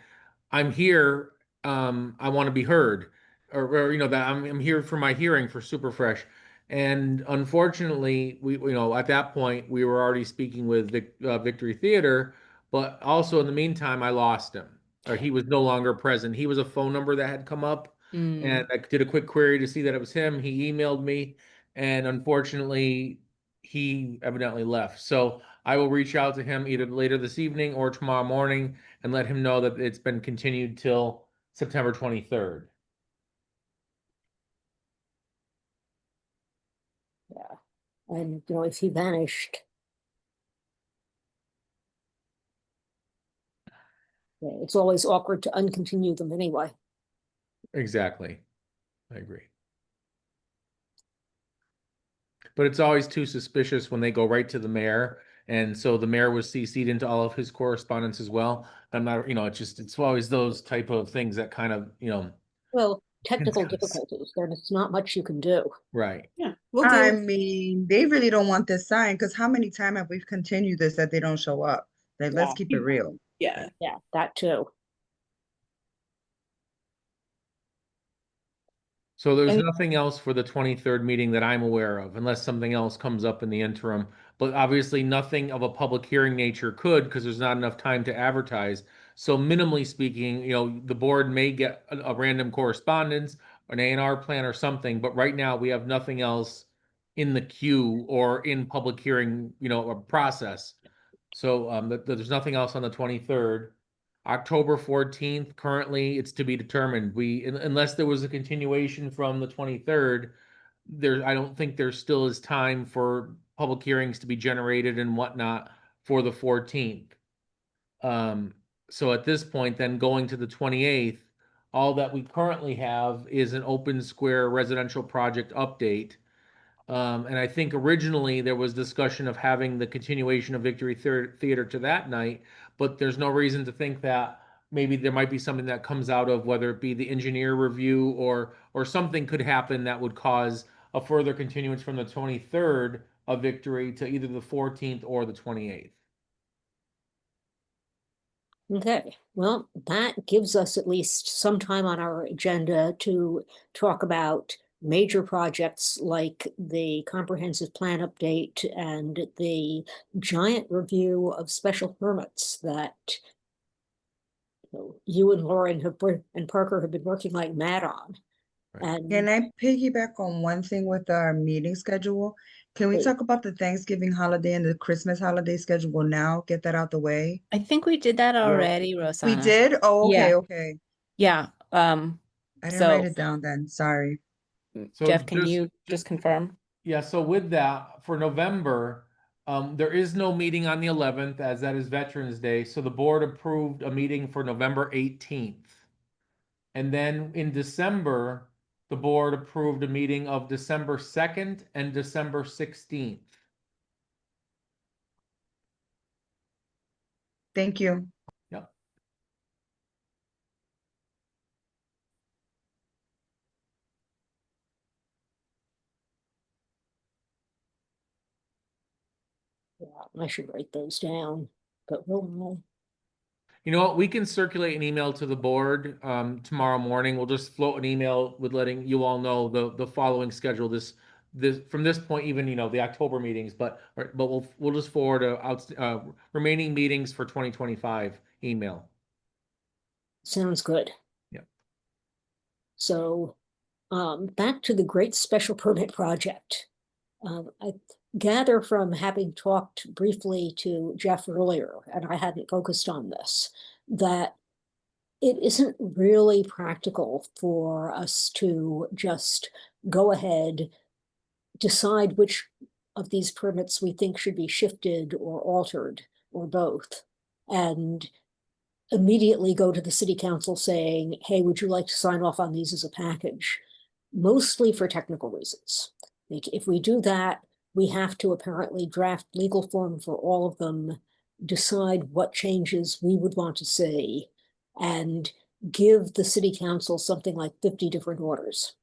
I'm here, I want to be heard. Or you know, that I'm here for my hearing for super fresh. And unfortunately, we you know, at that point we were already speaking with Victory Theater, but also in the meantime I lost him. Or he was no longer present. He was a phone number that had come up. And I did a quick query to see that it was him. He emailed me, and unfortunately, he evidently left. So I will reach out to him either later this evening or tomorrow morning and let him know that it's been continued till September 23rd. Yeah. And, you know, if he vanished. Yeah, it's always awkward to uncontinue them anyway. Exactly. I agree. But it's always too suspicious when they go right to the mayor. And so the mayor was CC'd into all of his correspondence as well. I'm not, you know, it's always those type of things that kind of, you know, Well, technical Intense. difficulties, there's not much you can do. right. Yeah. We'll deal I with- mean, they really don't want this signed, because how many times have we continued this that they don't show up? Like, let's Yeah. keep it real. Yeah. Yeah, that too. So there's And- nothing else for the 23rd meeting that I'm aware of, unless something else comes up in the interim. But obviously, nothing of a public hearing nature could, because there's not enough time to advertise. So minimally speaking, you know, the board may get a random correspondence, an A&R plan or something, but right now we have nothing else in the queue or in public hearing, you know, a process. So there's nothing else on the 23rd. October 14th, currently it's to be determined. Unless there was a continuation from the 23rd, I don't think there still is time for public hearings to be generated and whatnot for the 14th. So at this point, then going to the 28th, all that we currently have is an open square residential project update. And I think originally there was discussion of having the continuation of Victory Theater to that night, but there's no reason to think that maybe there might be something that comes out of whether it be the engineer review or something could happen that would cause a further continuance from the 23rd of Victory to either the 14th or the 28th. Okay, well, that gives us at least some time on our agenda to talk about major projects like the comprehensive plan update and the giant review of special permits that you and Lauren and Parker have been working like mad on. Right. Can And I piggyback on one thing with our meeting schedule? Can we Please. talk about the Thanksgiving holiday and the Christmas holiday schedule now? Get that out the way? I think we did that already, We Rosanna. did? Oh, okay, Yeah. okay. Yeah. I didn't So write it down then, sorry. So Jeff, can just- you just confirm? Yeah, so with that, for November, there is no meeting on the 11th, as that is Veterans Day, so the board approved a meeting for November 18th. And then in December, the board approved a meeting of December 2nd and December 16th. Thank you. Yep. yeah, I should write those down, but we'll, You know what, we can circulate an email to the board tomorrow morning. We'll just float an email with letting you all know the following schedule, this from this point, even, you know, the October meetings, but we'll just forward remaining meetings for 2025 email. sounds good. Yep. So Back to the great special permit project. I gather from having talked briefly to Jeff earlier, and I hadn't focused on this, that it isn't really practical for us to just go ahead, decide which of these permits we think should be shifted or altered or both, and immediately go to the city council saying, hey, would you like to sign off on these as a package? Mostly for technical reasons. Like, if we do that, we have to apparently draft legal form for all of them, decide what changes we would want to see, and give the city council something like 50 different orders.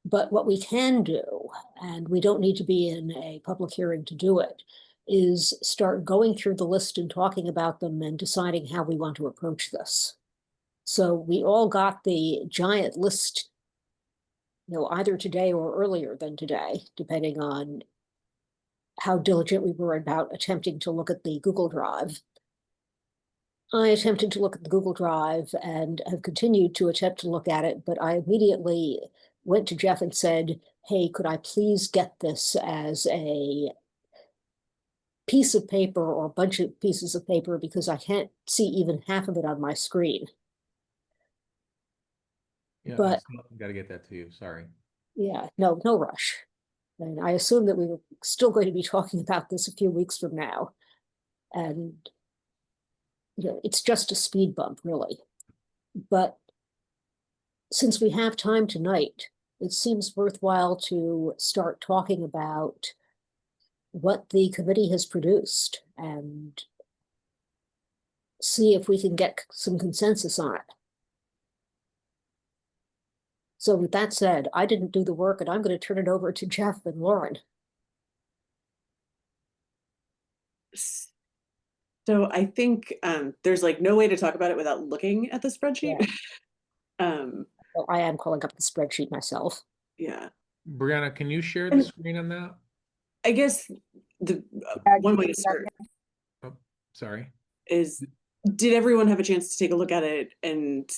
But what we can do, and we don't need to be in a public hearing to do it, is start going through the list and talking about them and deciding how we want to approach this. So we all got the giant list, either today or earlier than today, depending on how diligent we were about attempting to look at the Google Drive. I attempted to look at the Google Drive and have continued to attempt to look at it, but I immediately went to Jeff and said, hey, could I please get this as a piece of paper or a bunch of pieces of paper, because I can't see even half of it on my screen. Yeah, But got to get that to you. Sorry. yeah, no rush. And I assume that we were still going to be talking about this a few weeks from now. And it's just a speed bump, really. But since we have time tonight, it seems worthwhile to start talking about what the committee has produced and see if we can get some consensus on it. So with that said, I didn't do the work, and I'm going to turn it over to Jeff and Lauren. So I think there's like no way to talk about it without looking at the spreadsheet. Well, I am calling up the spreadsheet myself. Yeah. Brianna, can you share the screen on that? I guess the one way to start Oh, sorry. is, did everyone have a chance to take a look at it and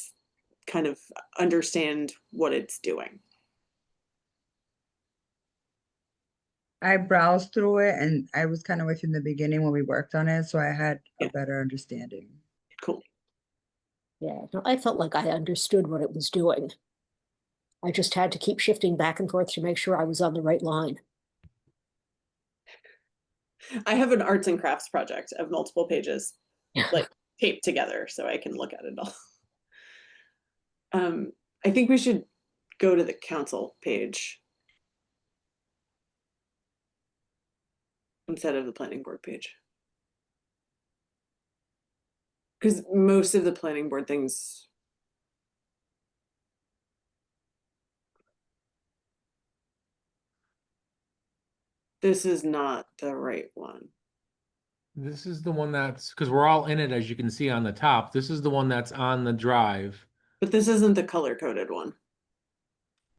kind of understand what it's doing? I browsed through it and I was kind of with you in the beginning when we worked on it, so I had a better understanding. Cool. Yeah, no, I felt like I understood what it was doing. I just had to keep shifting back and forth to make sure I was on the right line. I have an arts and crafts project of multiple pages, like taped together, so I can look at it all. I think we should go to the council page instead of the planning board page. Because most of the planning board things. This is not the right one. This is the one that's, because we're all in it, as you can see on the top. This is the one that's on the drive. But this isn't the color coded one.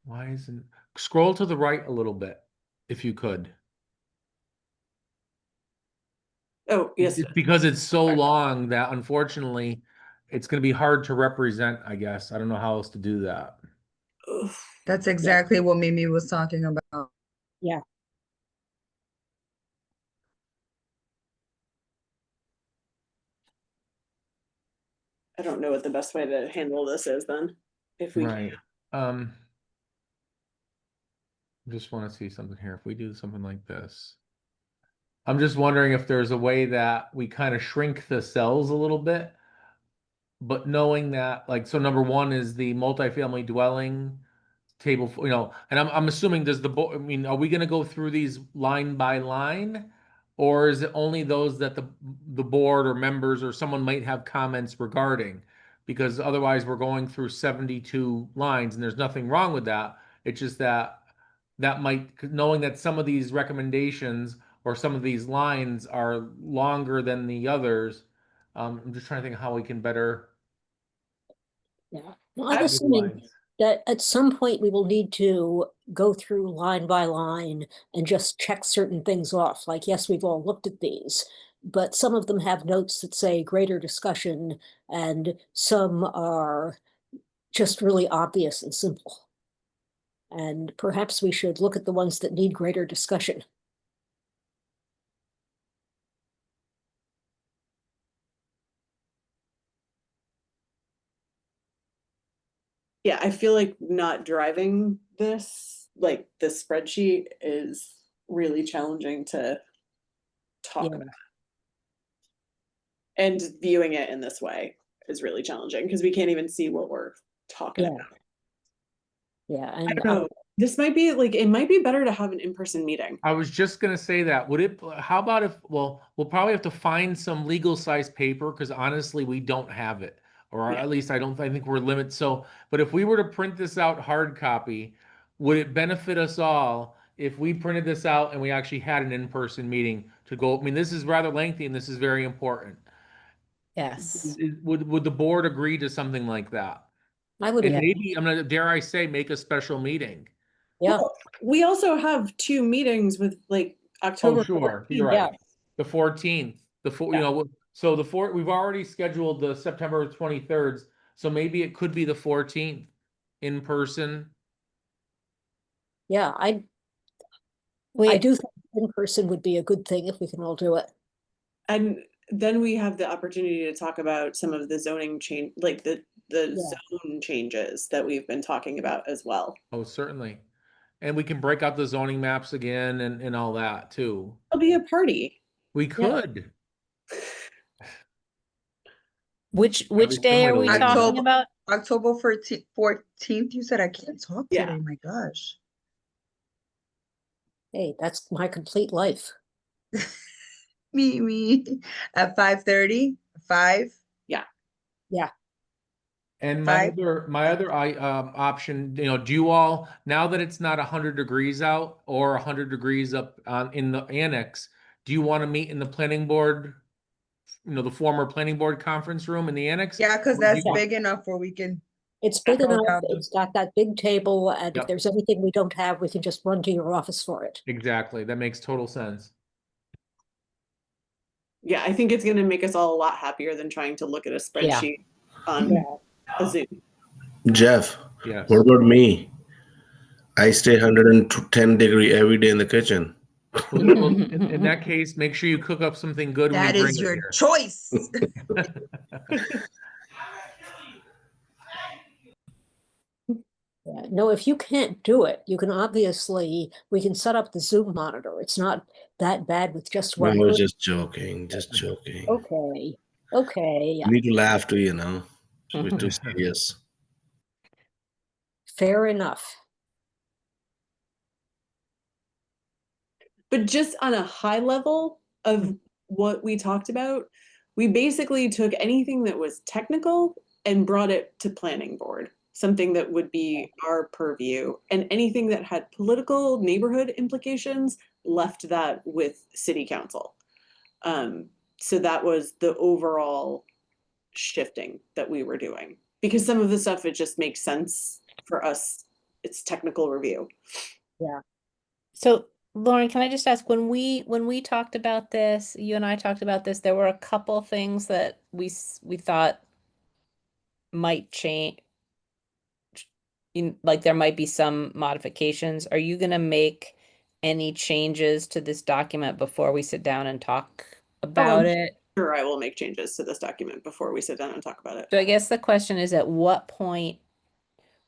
Why isn't, scroll to the right a little bit, if you could. Oh, yes. It's because it's so long that unfortunately it's going to be hard to represent, I guess. I don't know how else to do that. Ugh. That's exactly what Mimi was talking about. Yeah. I don't know what the best way to handle this is then. If we Right. Just want to see something here. If we do something like this, I'm just wondering if there's a way that we kind of shrink the cells a little bit, but knowing that, like, so number one is the multifamily dwelling table, and I'm assuming does the board, I mean, are we going to go through these line by line, or is it only those that the board or members or someone might have comments regarding? Because otherwise we're going through 72 lines, and there's nothing wrong with that. It's just that might, knowing that some of these recommendations or some of these lines are longer than the others. I'm just trying to think how we can better. Yeah, well, I'm assuming that at some point we will need to go through line by line and just check certain things off. Like, yes, we've all looked at these, but some of them have notes that say greater discussion, and some are just really obvious and simple. And perhaps we should look at the ones that need greater discussion. Yeah, I feel like not driving this, like this spreadsheet is really challenging to talk Yeah. about. And viewing it in this way is really challenging because we can't even see what we're talking Yeah. about. Yeah, I and don't know. This might be like, it might be better to have an in-person meeting. I was just gonna say that. Would it, how about if, well, we'll probably have to find some legal size paper, because honestly, we don't have it. Or Yeah. at least I think we're limited. So, but if we were to print this out hard copy, would it benefit us all if we printed this out and we actually had an in-person meeting to go? I mean, this is rather lengthy and this is very important. Yes. Would the board agree to something like that? I would, And Yeah. maybe, I'm gonna, dare I say, make a special meeting. yeah, Well, we also have 2 meetings with like Oh, October. sure, you're 14th. right. The 14th, you Yeah. know, so we've already scheduled the September 23rd, so maybe it could be the 14th in person. yeah, I We, do think in-person would be a good thing if we can all do it. And then we have the opportunity to talk about some of the zoning change, like the zone changes that we've been talking about as well. Oh, certainly. And we can break out the zoning maps again and all that too. It'll be a party. We could. which Very day are similar we to talking October. about? October 14th, you said I can't talk Yeah. today, my gosh. Hey, that's my complete life. Me, at 5:30, 5? And Five. my other option, you know, do you all, now that it's not 100 degrees out or 100 degrees up in the annex, do you want to meet in the planning board, you know, the former planning board conference room in the annex? Yeah, because Or do you that's want- big enough where we can, It's big Go enough, down the- it's got that big table, and if Yep. there's anything we don't have, we can just run to your office for it. Exactly, that makes total sense. Yeah, I think it's going to make us all a lot happier than trying to look at a spreadsheet on a Zoom. Jeff, Yes. what about me? I stay 110 degree every day in the kitchen. Well, in that case, make sure you cook up something good when that you bring is it your here. choice. Yeah, no, if you can't do it, you can obviously, we can set up the Zoom monitor. It's not that bad with just No, one. I was person. just joking, just joking. Okay, okay, You need to laugh too, you know. We're too serious. fair enough. But just on a high level of what we talked about, we basically took anything that was technical and brought it to planning board, something that would be our purview, and anything that had political neighborhood implications left that with city council. So that was the overall shifting that we were doing, because some of the stuff, it just makes sense for us. It's technical review. So, Lauren, can I just ask, when we talked about this, you and I talked about this, there were a couple things that we thought might change, like there might be some modifications. Are you gonna make any changes to this document before we sit down and talk about it? Sure, I will make changes to this document before we sit down and talk about it. So I guess the question is, at what point,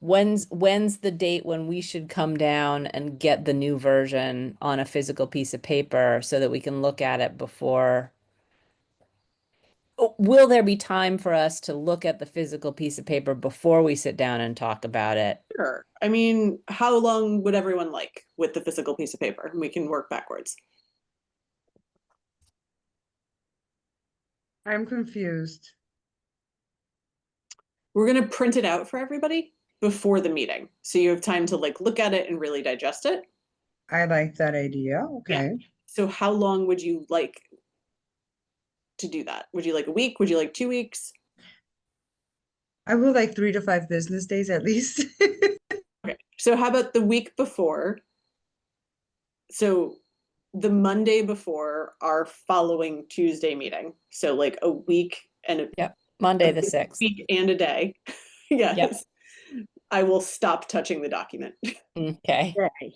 when's the date when we should come down and get the new version on a physical piece of paper so that we can look at it before? Will there be time for us to look at the physical piece of paper before we sit down and talk about it? Sure. I mean, how long would everyone like with the physical piece of paper? We can work backwards. I'm confused. We're going to print it out for everybody before the meeting. So you have time to like look at it and really digest it. I like that idea. Okay. So how long would you like to do that? Would you like a week? Would you like 2 weeks? I would like 3 to 5 business days at least. Okay. So how about the week before? So the Monday before our following Tuesday meeting. So like a week and Monday the a 6th. week and a day. Yes. I will stop touching the document. Okay. Okay.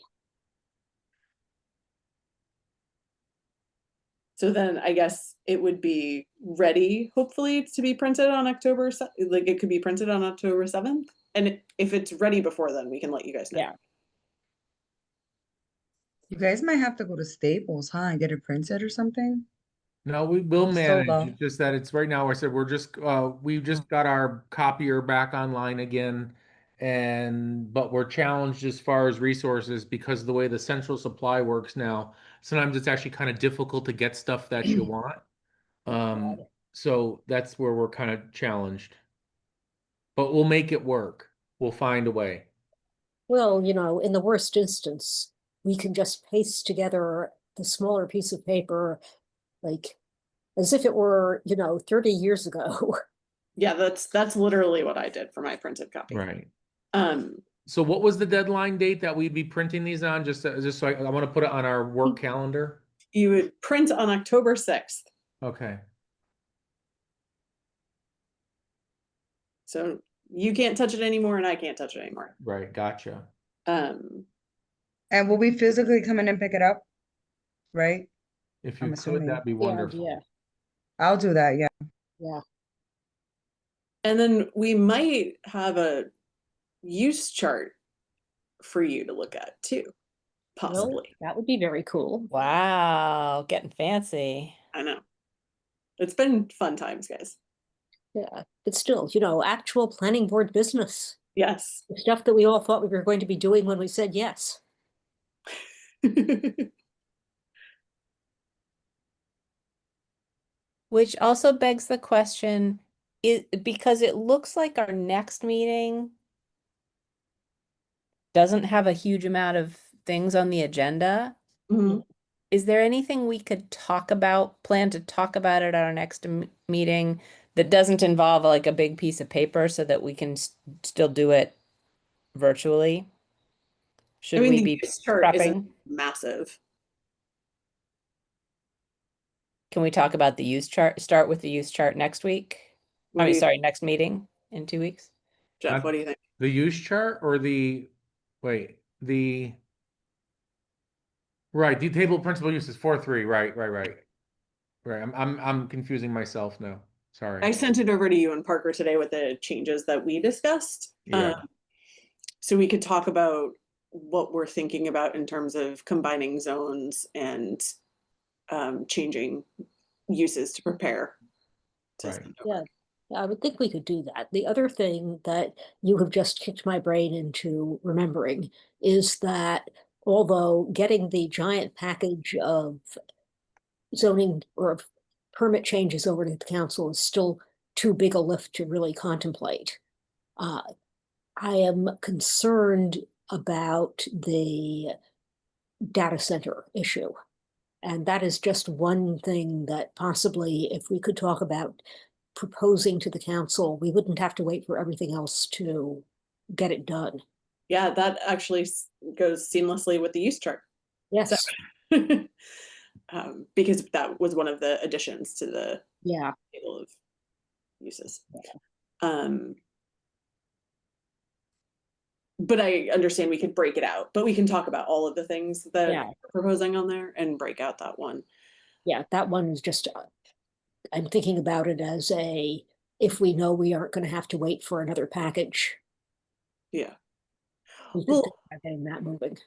So then I guess it would be ready, hopefully, to be printed on October, like it could be printed on October 7th. And if it's ready before then, we can let you guys know. Yeah. You guys might have to go to Staples, huh, and get it printed or something? No, we will It's manage. sold out. It's just that it's right now, I said, we've just got our copier back online again. But we're challenged as far as resources because of the way the central supply works now. Sometimes it's actually kind of difficult to get stuff that you want. So that's where we're kind of challenged. But we'll make it work. We'll find a way. Well, in the worst instance, we can just paste together the smaller piece of paper, like as if it were, 30 years ago. Yeah, that's literally what I did for my printed copy. Right. Um, So what was the deadline date that we'd be printing these on? Just so I want to put it on our work calendar. you would print on October 6th. Okay. So you can't touch it anymore and I can't touch it anymore. Right. Gotcha. Um, And will we physically come in and pick it up? Right? If I'm you could, assuming. that'd be wonderful. Yeah. I'll do that, yeah. Yeah. and then we might have a use chart for you to look at too, possibly. That would be very cool. Wow, getting fancy. I know. It's been fun times, guys. Yeah. But still, actual planning board business. Yes. The stuff that we all thought we were going to be doing when we said yes. Which also begs the question, because it looks like our next meeting doesn't have a huge amount of things on the agenda. Mhm. Is there anything we could plan to talk about at our next meeting that doesn't involve like a big piece of paper so that we can still do it virtually? Should we the be use chart prepping? isn't massive. Can we talk about the use chart? Start with the use chart next week? What do you- Sorry, next meeting in 2 weeks? Jeff, what do you think? The use chart or the right, the table of principal uses 4.3, right. Right. I'm confusing myself now. Sorry. I sent it over to you and Parker today with the changes that we discussed. Yeah. So we could talk about what we're thinking about in terms of combining zones and changing uses to prepare. to Right. send over. Yeah, I would think we could do that. The other thing that you have just kicked my brain into remembering is that although getting the giant package of zoning or of permit changes over to the council is still too big a lift to really contemplate, I am concerned about the data center issue. And that is just one thing that possibly, if we could talk about proposing to the council, we wouldn't have to wait for everything else to get it done. Yeah, that actually goes seamlessly with the use chart. Yes, Because that was one of the additions to the yeah, table of uses. But I understand we could break it out, but we can talk about all of the things that Yeah. we're proposing on there and break out that one. yeah, that one is just, I'm thinking about it as if we know we aren't gonna have to wait for another package, Yeah. we could Well, think about getting that moving.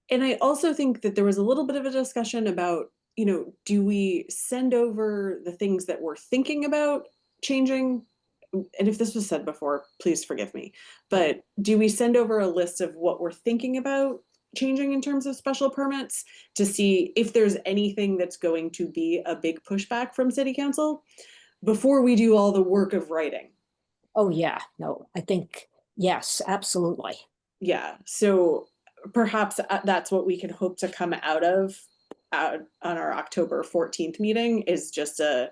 and I also think that there was a little bit of a discussion about, do we send over the things that we're thinking about changing? And if this was said before, please forgive me. But do we send over a list of what we're thinking about changing in terms of special permits to see if there's anything that's going to be a big pushback from city council before we do all the work of writing? Oh, yeah, no, I think, yes, absolutely. Yeah, so perhaps that's what we can hope to come out on our October 14th meeting, is just all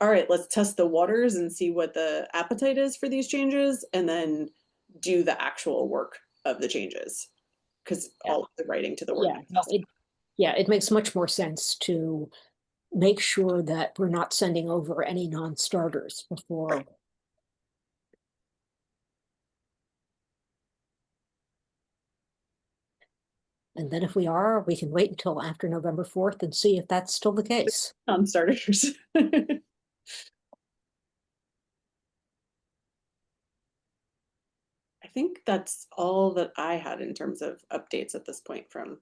right, let's test the waters and see what the appetite is for these changes, and then do the actual work of the changes. Because all of the writing to the Yeah, ordinance. no, it makes much more sense to make sure that we're not sending over any non-starters before. And then if we are, we can wait until after November 4th and see if that's still the case. Non-starters. I think that's all that I had in terms of updates at this point from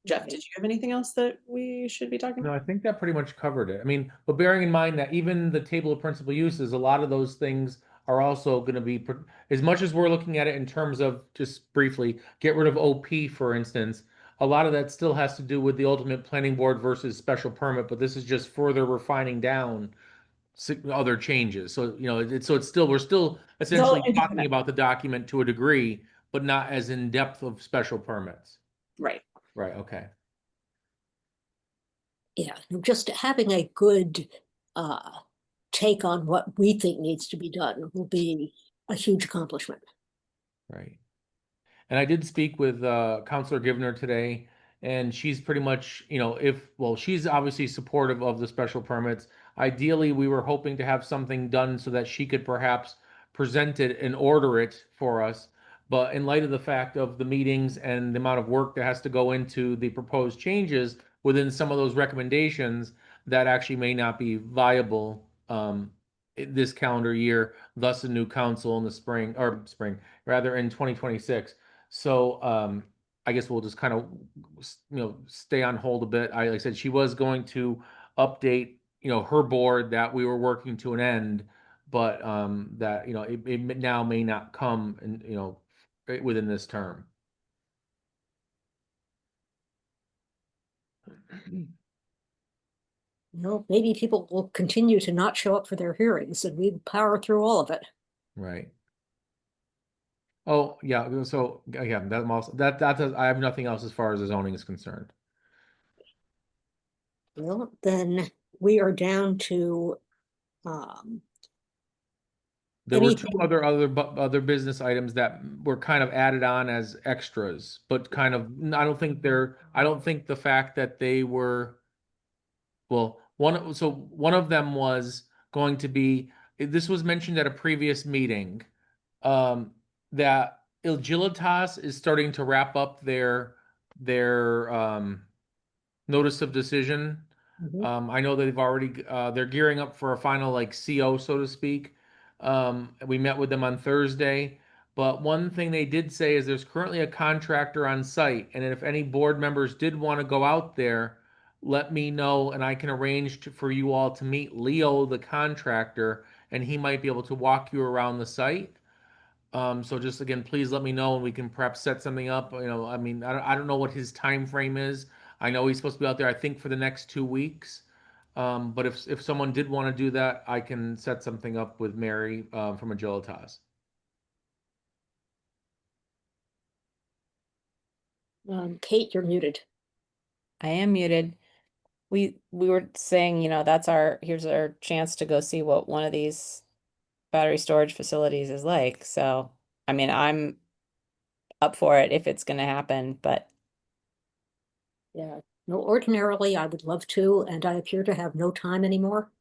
Jeff. Okay. Did you have anything else that we should be talking No, about? I think that pretty much covered it. I mean, but bearing in mind that even the table of principal uses, a lot of those things are also going to be, as much as we're looking at it in terms of, just briefly, get rid of OP, for instance, a lot of that still has to do with the ultimate planning board versus special permit, but this is just further refining down other changes. So, you know, it's still, we're still essentially talking interconnected. about the document to a degree, but not as in depth of special permits. Right. Right, okay. Yeah, just having a good take on what we think needs to be done will be a huge accomplishment. Right. And I did speak with Counselor Givner today, and she's pretty much, you know, she's obviously supportive of the special permits. Ideally, we were hoping to have something done so that she could perhaps present it and order it for us. But in light of the fact of the meetings and the amount of work that has to go into the proposed changes within some of those recommendations, that actually may not be viable this calendar year, thus a new council in the spring, rather in 2026. So I guess we'll just kind of, you know, stay on hold a bit. Like I said, she was going to update, you know, her board that we were working to an end, but that, you know, it now may not come, and you know, within this term. You know, maybe people will continue to not show up for their hearings and we power through all of it. Right. Oh, yeah. So yeah, that also that does, I have nothing else as far as the zoning is concerned. Well, then we are down to There were two anything. other business items that were kind of added on as extras, but kind of, I don't think the fact that they were, well, one of them was going to be, this was mentioned at a previous meeting, that Agilitas is starting to wrap up their notice of decision. Mhm. I know that they've already they're gearing up for a final like CO, so to speak. We met with them on Thursday, but one thing they did say is there's currently a contractor on site, and if any board members did want to go out there, let me know, and I can arrange for you all to meet Leo, the contractor, and he might be able to walk you around the site. So just again, please let me know and we can perhaps set something up. You know, I mean, I don't know what his time frame is. I know he's supposed to be out there, I think, for the next 2 weeks. But if someone did want to do that, I can set something up with Mary from Agilitas. Kate, you're muted. I am muted. We were saying, you know, here's our chance to go see what one of these battery storage facilities is like. So, I mean, I'm up for it if it's going to happen, but Yeah, no, ordinarily I would love to, and I appear to have no time anymore.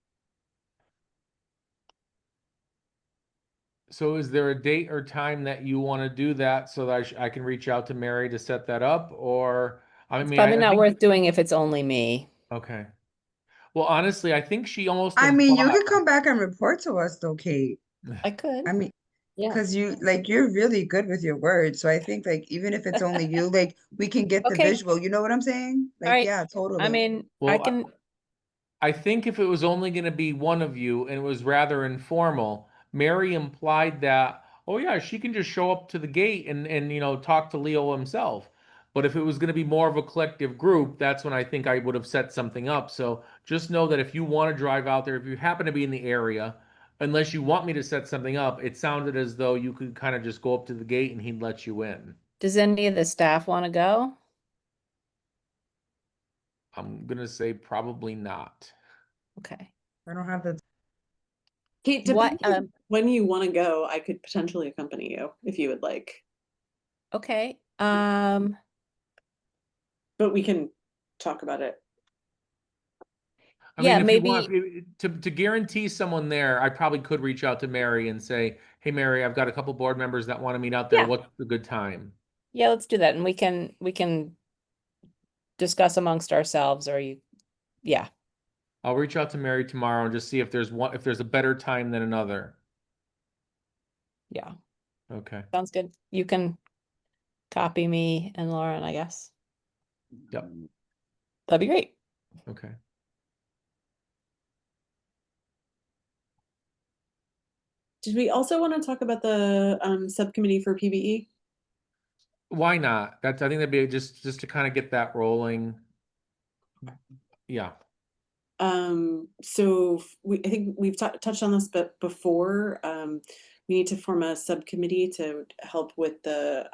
So is there a date or time that you want to do that so that I can reach out to Mary to set that up? Or, I it's mean, probably I not think, worth doing if it's only me. okay. Well, honestly, I think she almost I mean, you implied- could come back and report to us though, Kate. I could. I mean, Yeah, because you're really good with your words. So I think like even if it's only you, like we can get the Okay. visual. You know what I'm saying? All Like, right. yeah, totally. I mean, Well, I can. I think if it was only going to be one of you and it was rather informal, Mary implied that, oh yeah, she can just show up to the gate and you know, talk to Leo himself. But if it was going to be more of a collective group, that's when I think I would have set something up. So just know that if you want to drive out there, if you happen to be in the area, unless you want me to set something up, it sounded as though you could kind of just go up to the gate and he'd let you in. Does any of the staff want to go? I'm going to say probably not. Okay. I don't have the Kate, What, depending on when you want to go, I could potentially accompany you if you would like. Okay. But we can talk about it. I Yeah, mean, if you want maybe- to guarantee someone there, I probably could reach out to Mary and say, "Hey, Mary, I've got a couple board members that want to meet out there. Yeah. What's a good time?" Yeah, let's do that. And we can discuss amongst ourselves or yeah. I'll reach out to Mary tomorrow and just see if there's a better time than another. Yeah, Okay. sounds good. You can copy me and Lauren, I guess. Yep. That'd be great. Okay. Did we also want to talk about the subcommittee for PBE? Why not? I think that'd be just to kind of get that rolling. Yeah. So I think we've touched on this, but before, we need to form a subcommittee to help with the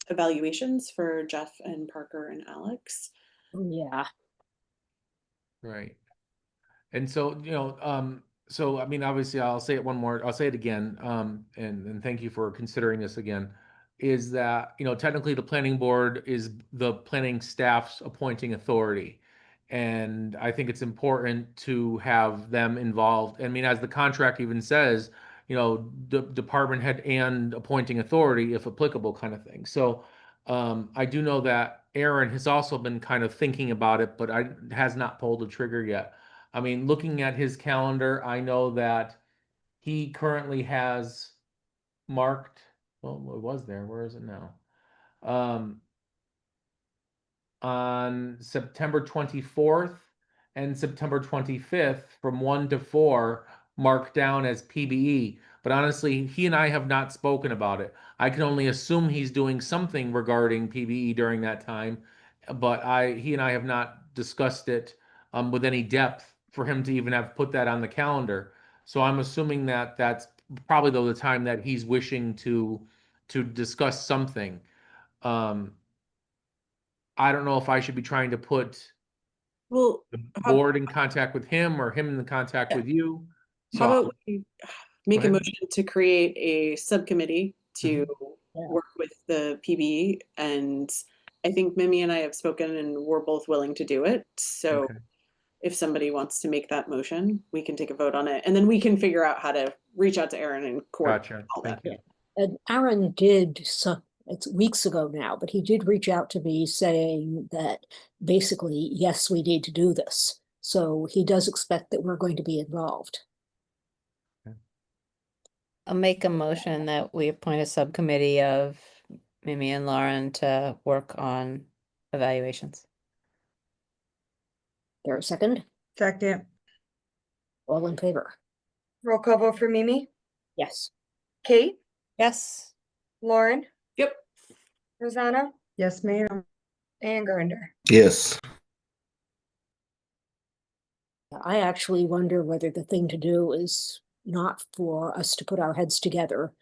evaluations for Jeff and Parker and Alex. Yeah. Right. And so, so I mean, obviously I'll say it again, and thank you for considering this again, is that, technically the planning board is the planning staff's appointing authority. And I think it's important to have them involved. I mean, as the contract even says, the department head and appointing authority, if applicable, kind of thing. So, I do know that Aaron has also been kind of thinking about it, but has not pulled the trigger yet. I mean, looking at his calendar, I know that he currently has marked, well, it was there, where is it now? On September 24th and September 25th from 1 to 4 marked down as PBE. But honestly, he and I have not spoken about it. I can only assume he's doing something regarding PBE during that time, but he and I have not discussed it with any depth for him to even have put that on the calendar. So I'm assuming that that's probably the time that he's wishing to discuss something. I don't know if I should be trying to put Well, the board in contact with him or him in contact with you. how So about we make a ahead. motion to create a subcommittee to Yeah. work with the PBE? And I think Mimi and I have spoken and we're both willing to do it. So Okay. if somebody wants to make that motion, we can take a vote on it. And then we can figure out how to reach out to Aaron and coordinate Gotcha. all Thank that. you. And Aaron did it's weeks ago now, but he did reach out to me saying that basically, yes, we need to do this. So he does expect that we're going to be involved. I'll make a motion that we appoint a subcommittee of Mimi and Lauren to work on evaluations. There a second? Second. All in favor? Roll call vote for Mimi, Yes. Kate, Yes. Lauren, Yep. Rosanna, Yes, ma'am. and Gurinder. Yes. I actually wonder whether the thing to do is not for us to put our heads together,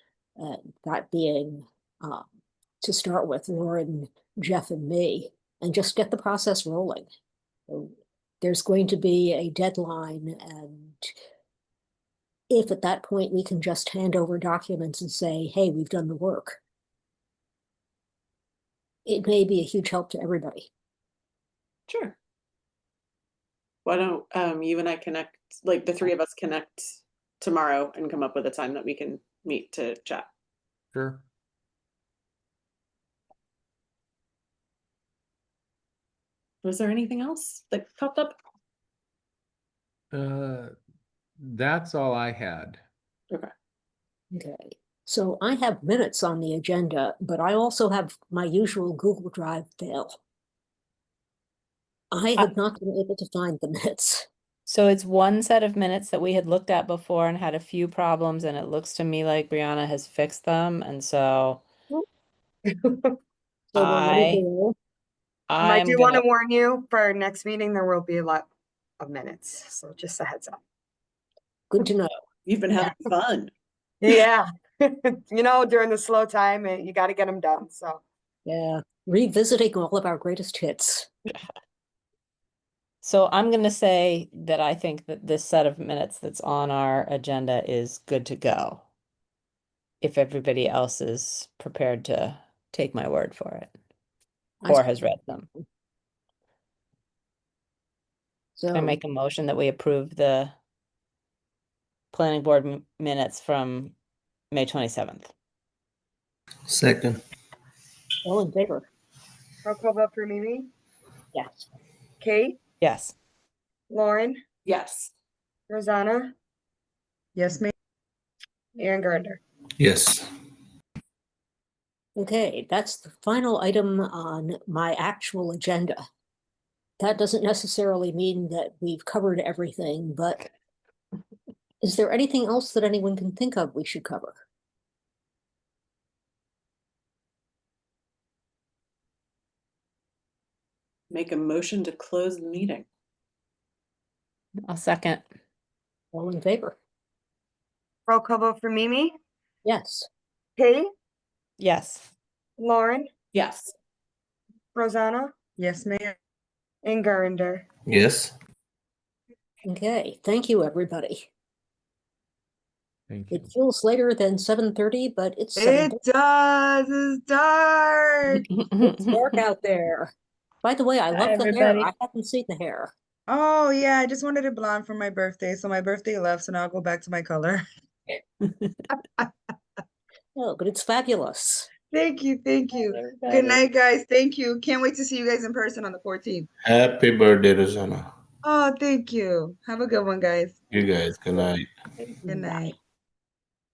that being to start with Lauren, Jeff, and me, and just get the process rolling. So there's going to be a deadline, and if at that point we can just hand over documents and say, hey, we've done the work, it may be a huge help to everybody. Sure. Why don't you and I connect, like the three of us connect tomorrow and come up with a time that we can meet to chat? Sure. Was there anything else that popped up? That's all I had. Okay, so I have minutes on the agenda, but I also have my usual Google Drive fail. I have not been able to find the minutes. So it's one set of minutes that we had looked at before and had a few problems, and it looks to me like Brianna has fixed them, and so So then let me go. I I'm do want to gonna, warn you, for our next meeting, there will be a lot of minutes, so just a heads up. Good to know. You've been having fun. Yeah, during the slow time, you got to get them done, so. Yeah, revisiting all of our greatest hits. so I'm gonna say that I think that this set of minutes that's on our agenda is good to go. If everybody else is prepared to take my word for it, or has read them. I So make a motion that we approve the planning board minutes from May 27th. Second. All in favor? Roll call vote for Mimi, Yes. Kate, Yes. Lauren, Yes. Rosanna, Yes, ma'am. and Gardner. Yes. Okay, that's the final item on my actual agenda. That doesn't necessarily mean that we've covered everything, but is there anything else that anyone can think of we should cover? Make a motion to close the meeting. I'll second. All in favor? Roll call vote for Mimi, Yes. Kate, Yes. Lauren, Yes. Rosanna, Yes, ma'am. and Gardner. Yes. Okay, thank you, everybody. Thank you. It feels later than 7:30, but it's It 7:30. does. It's dark. It's dark out there. By the way, I love the hair. everybody. I haven't seen the hair. Oh yeah, I just wanted it blonde for my birthday. So my birthday left, so now I'll go back to my color. Oh, but it's fabulous. Thank you. Thank you. everybody. Good night, guys. Thank you. Can't wait to see you guys in person on the 14th. Happy birthday, Rosanna. Oh, thank you. Have a good one, guys. You guys, good night. Good night.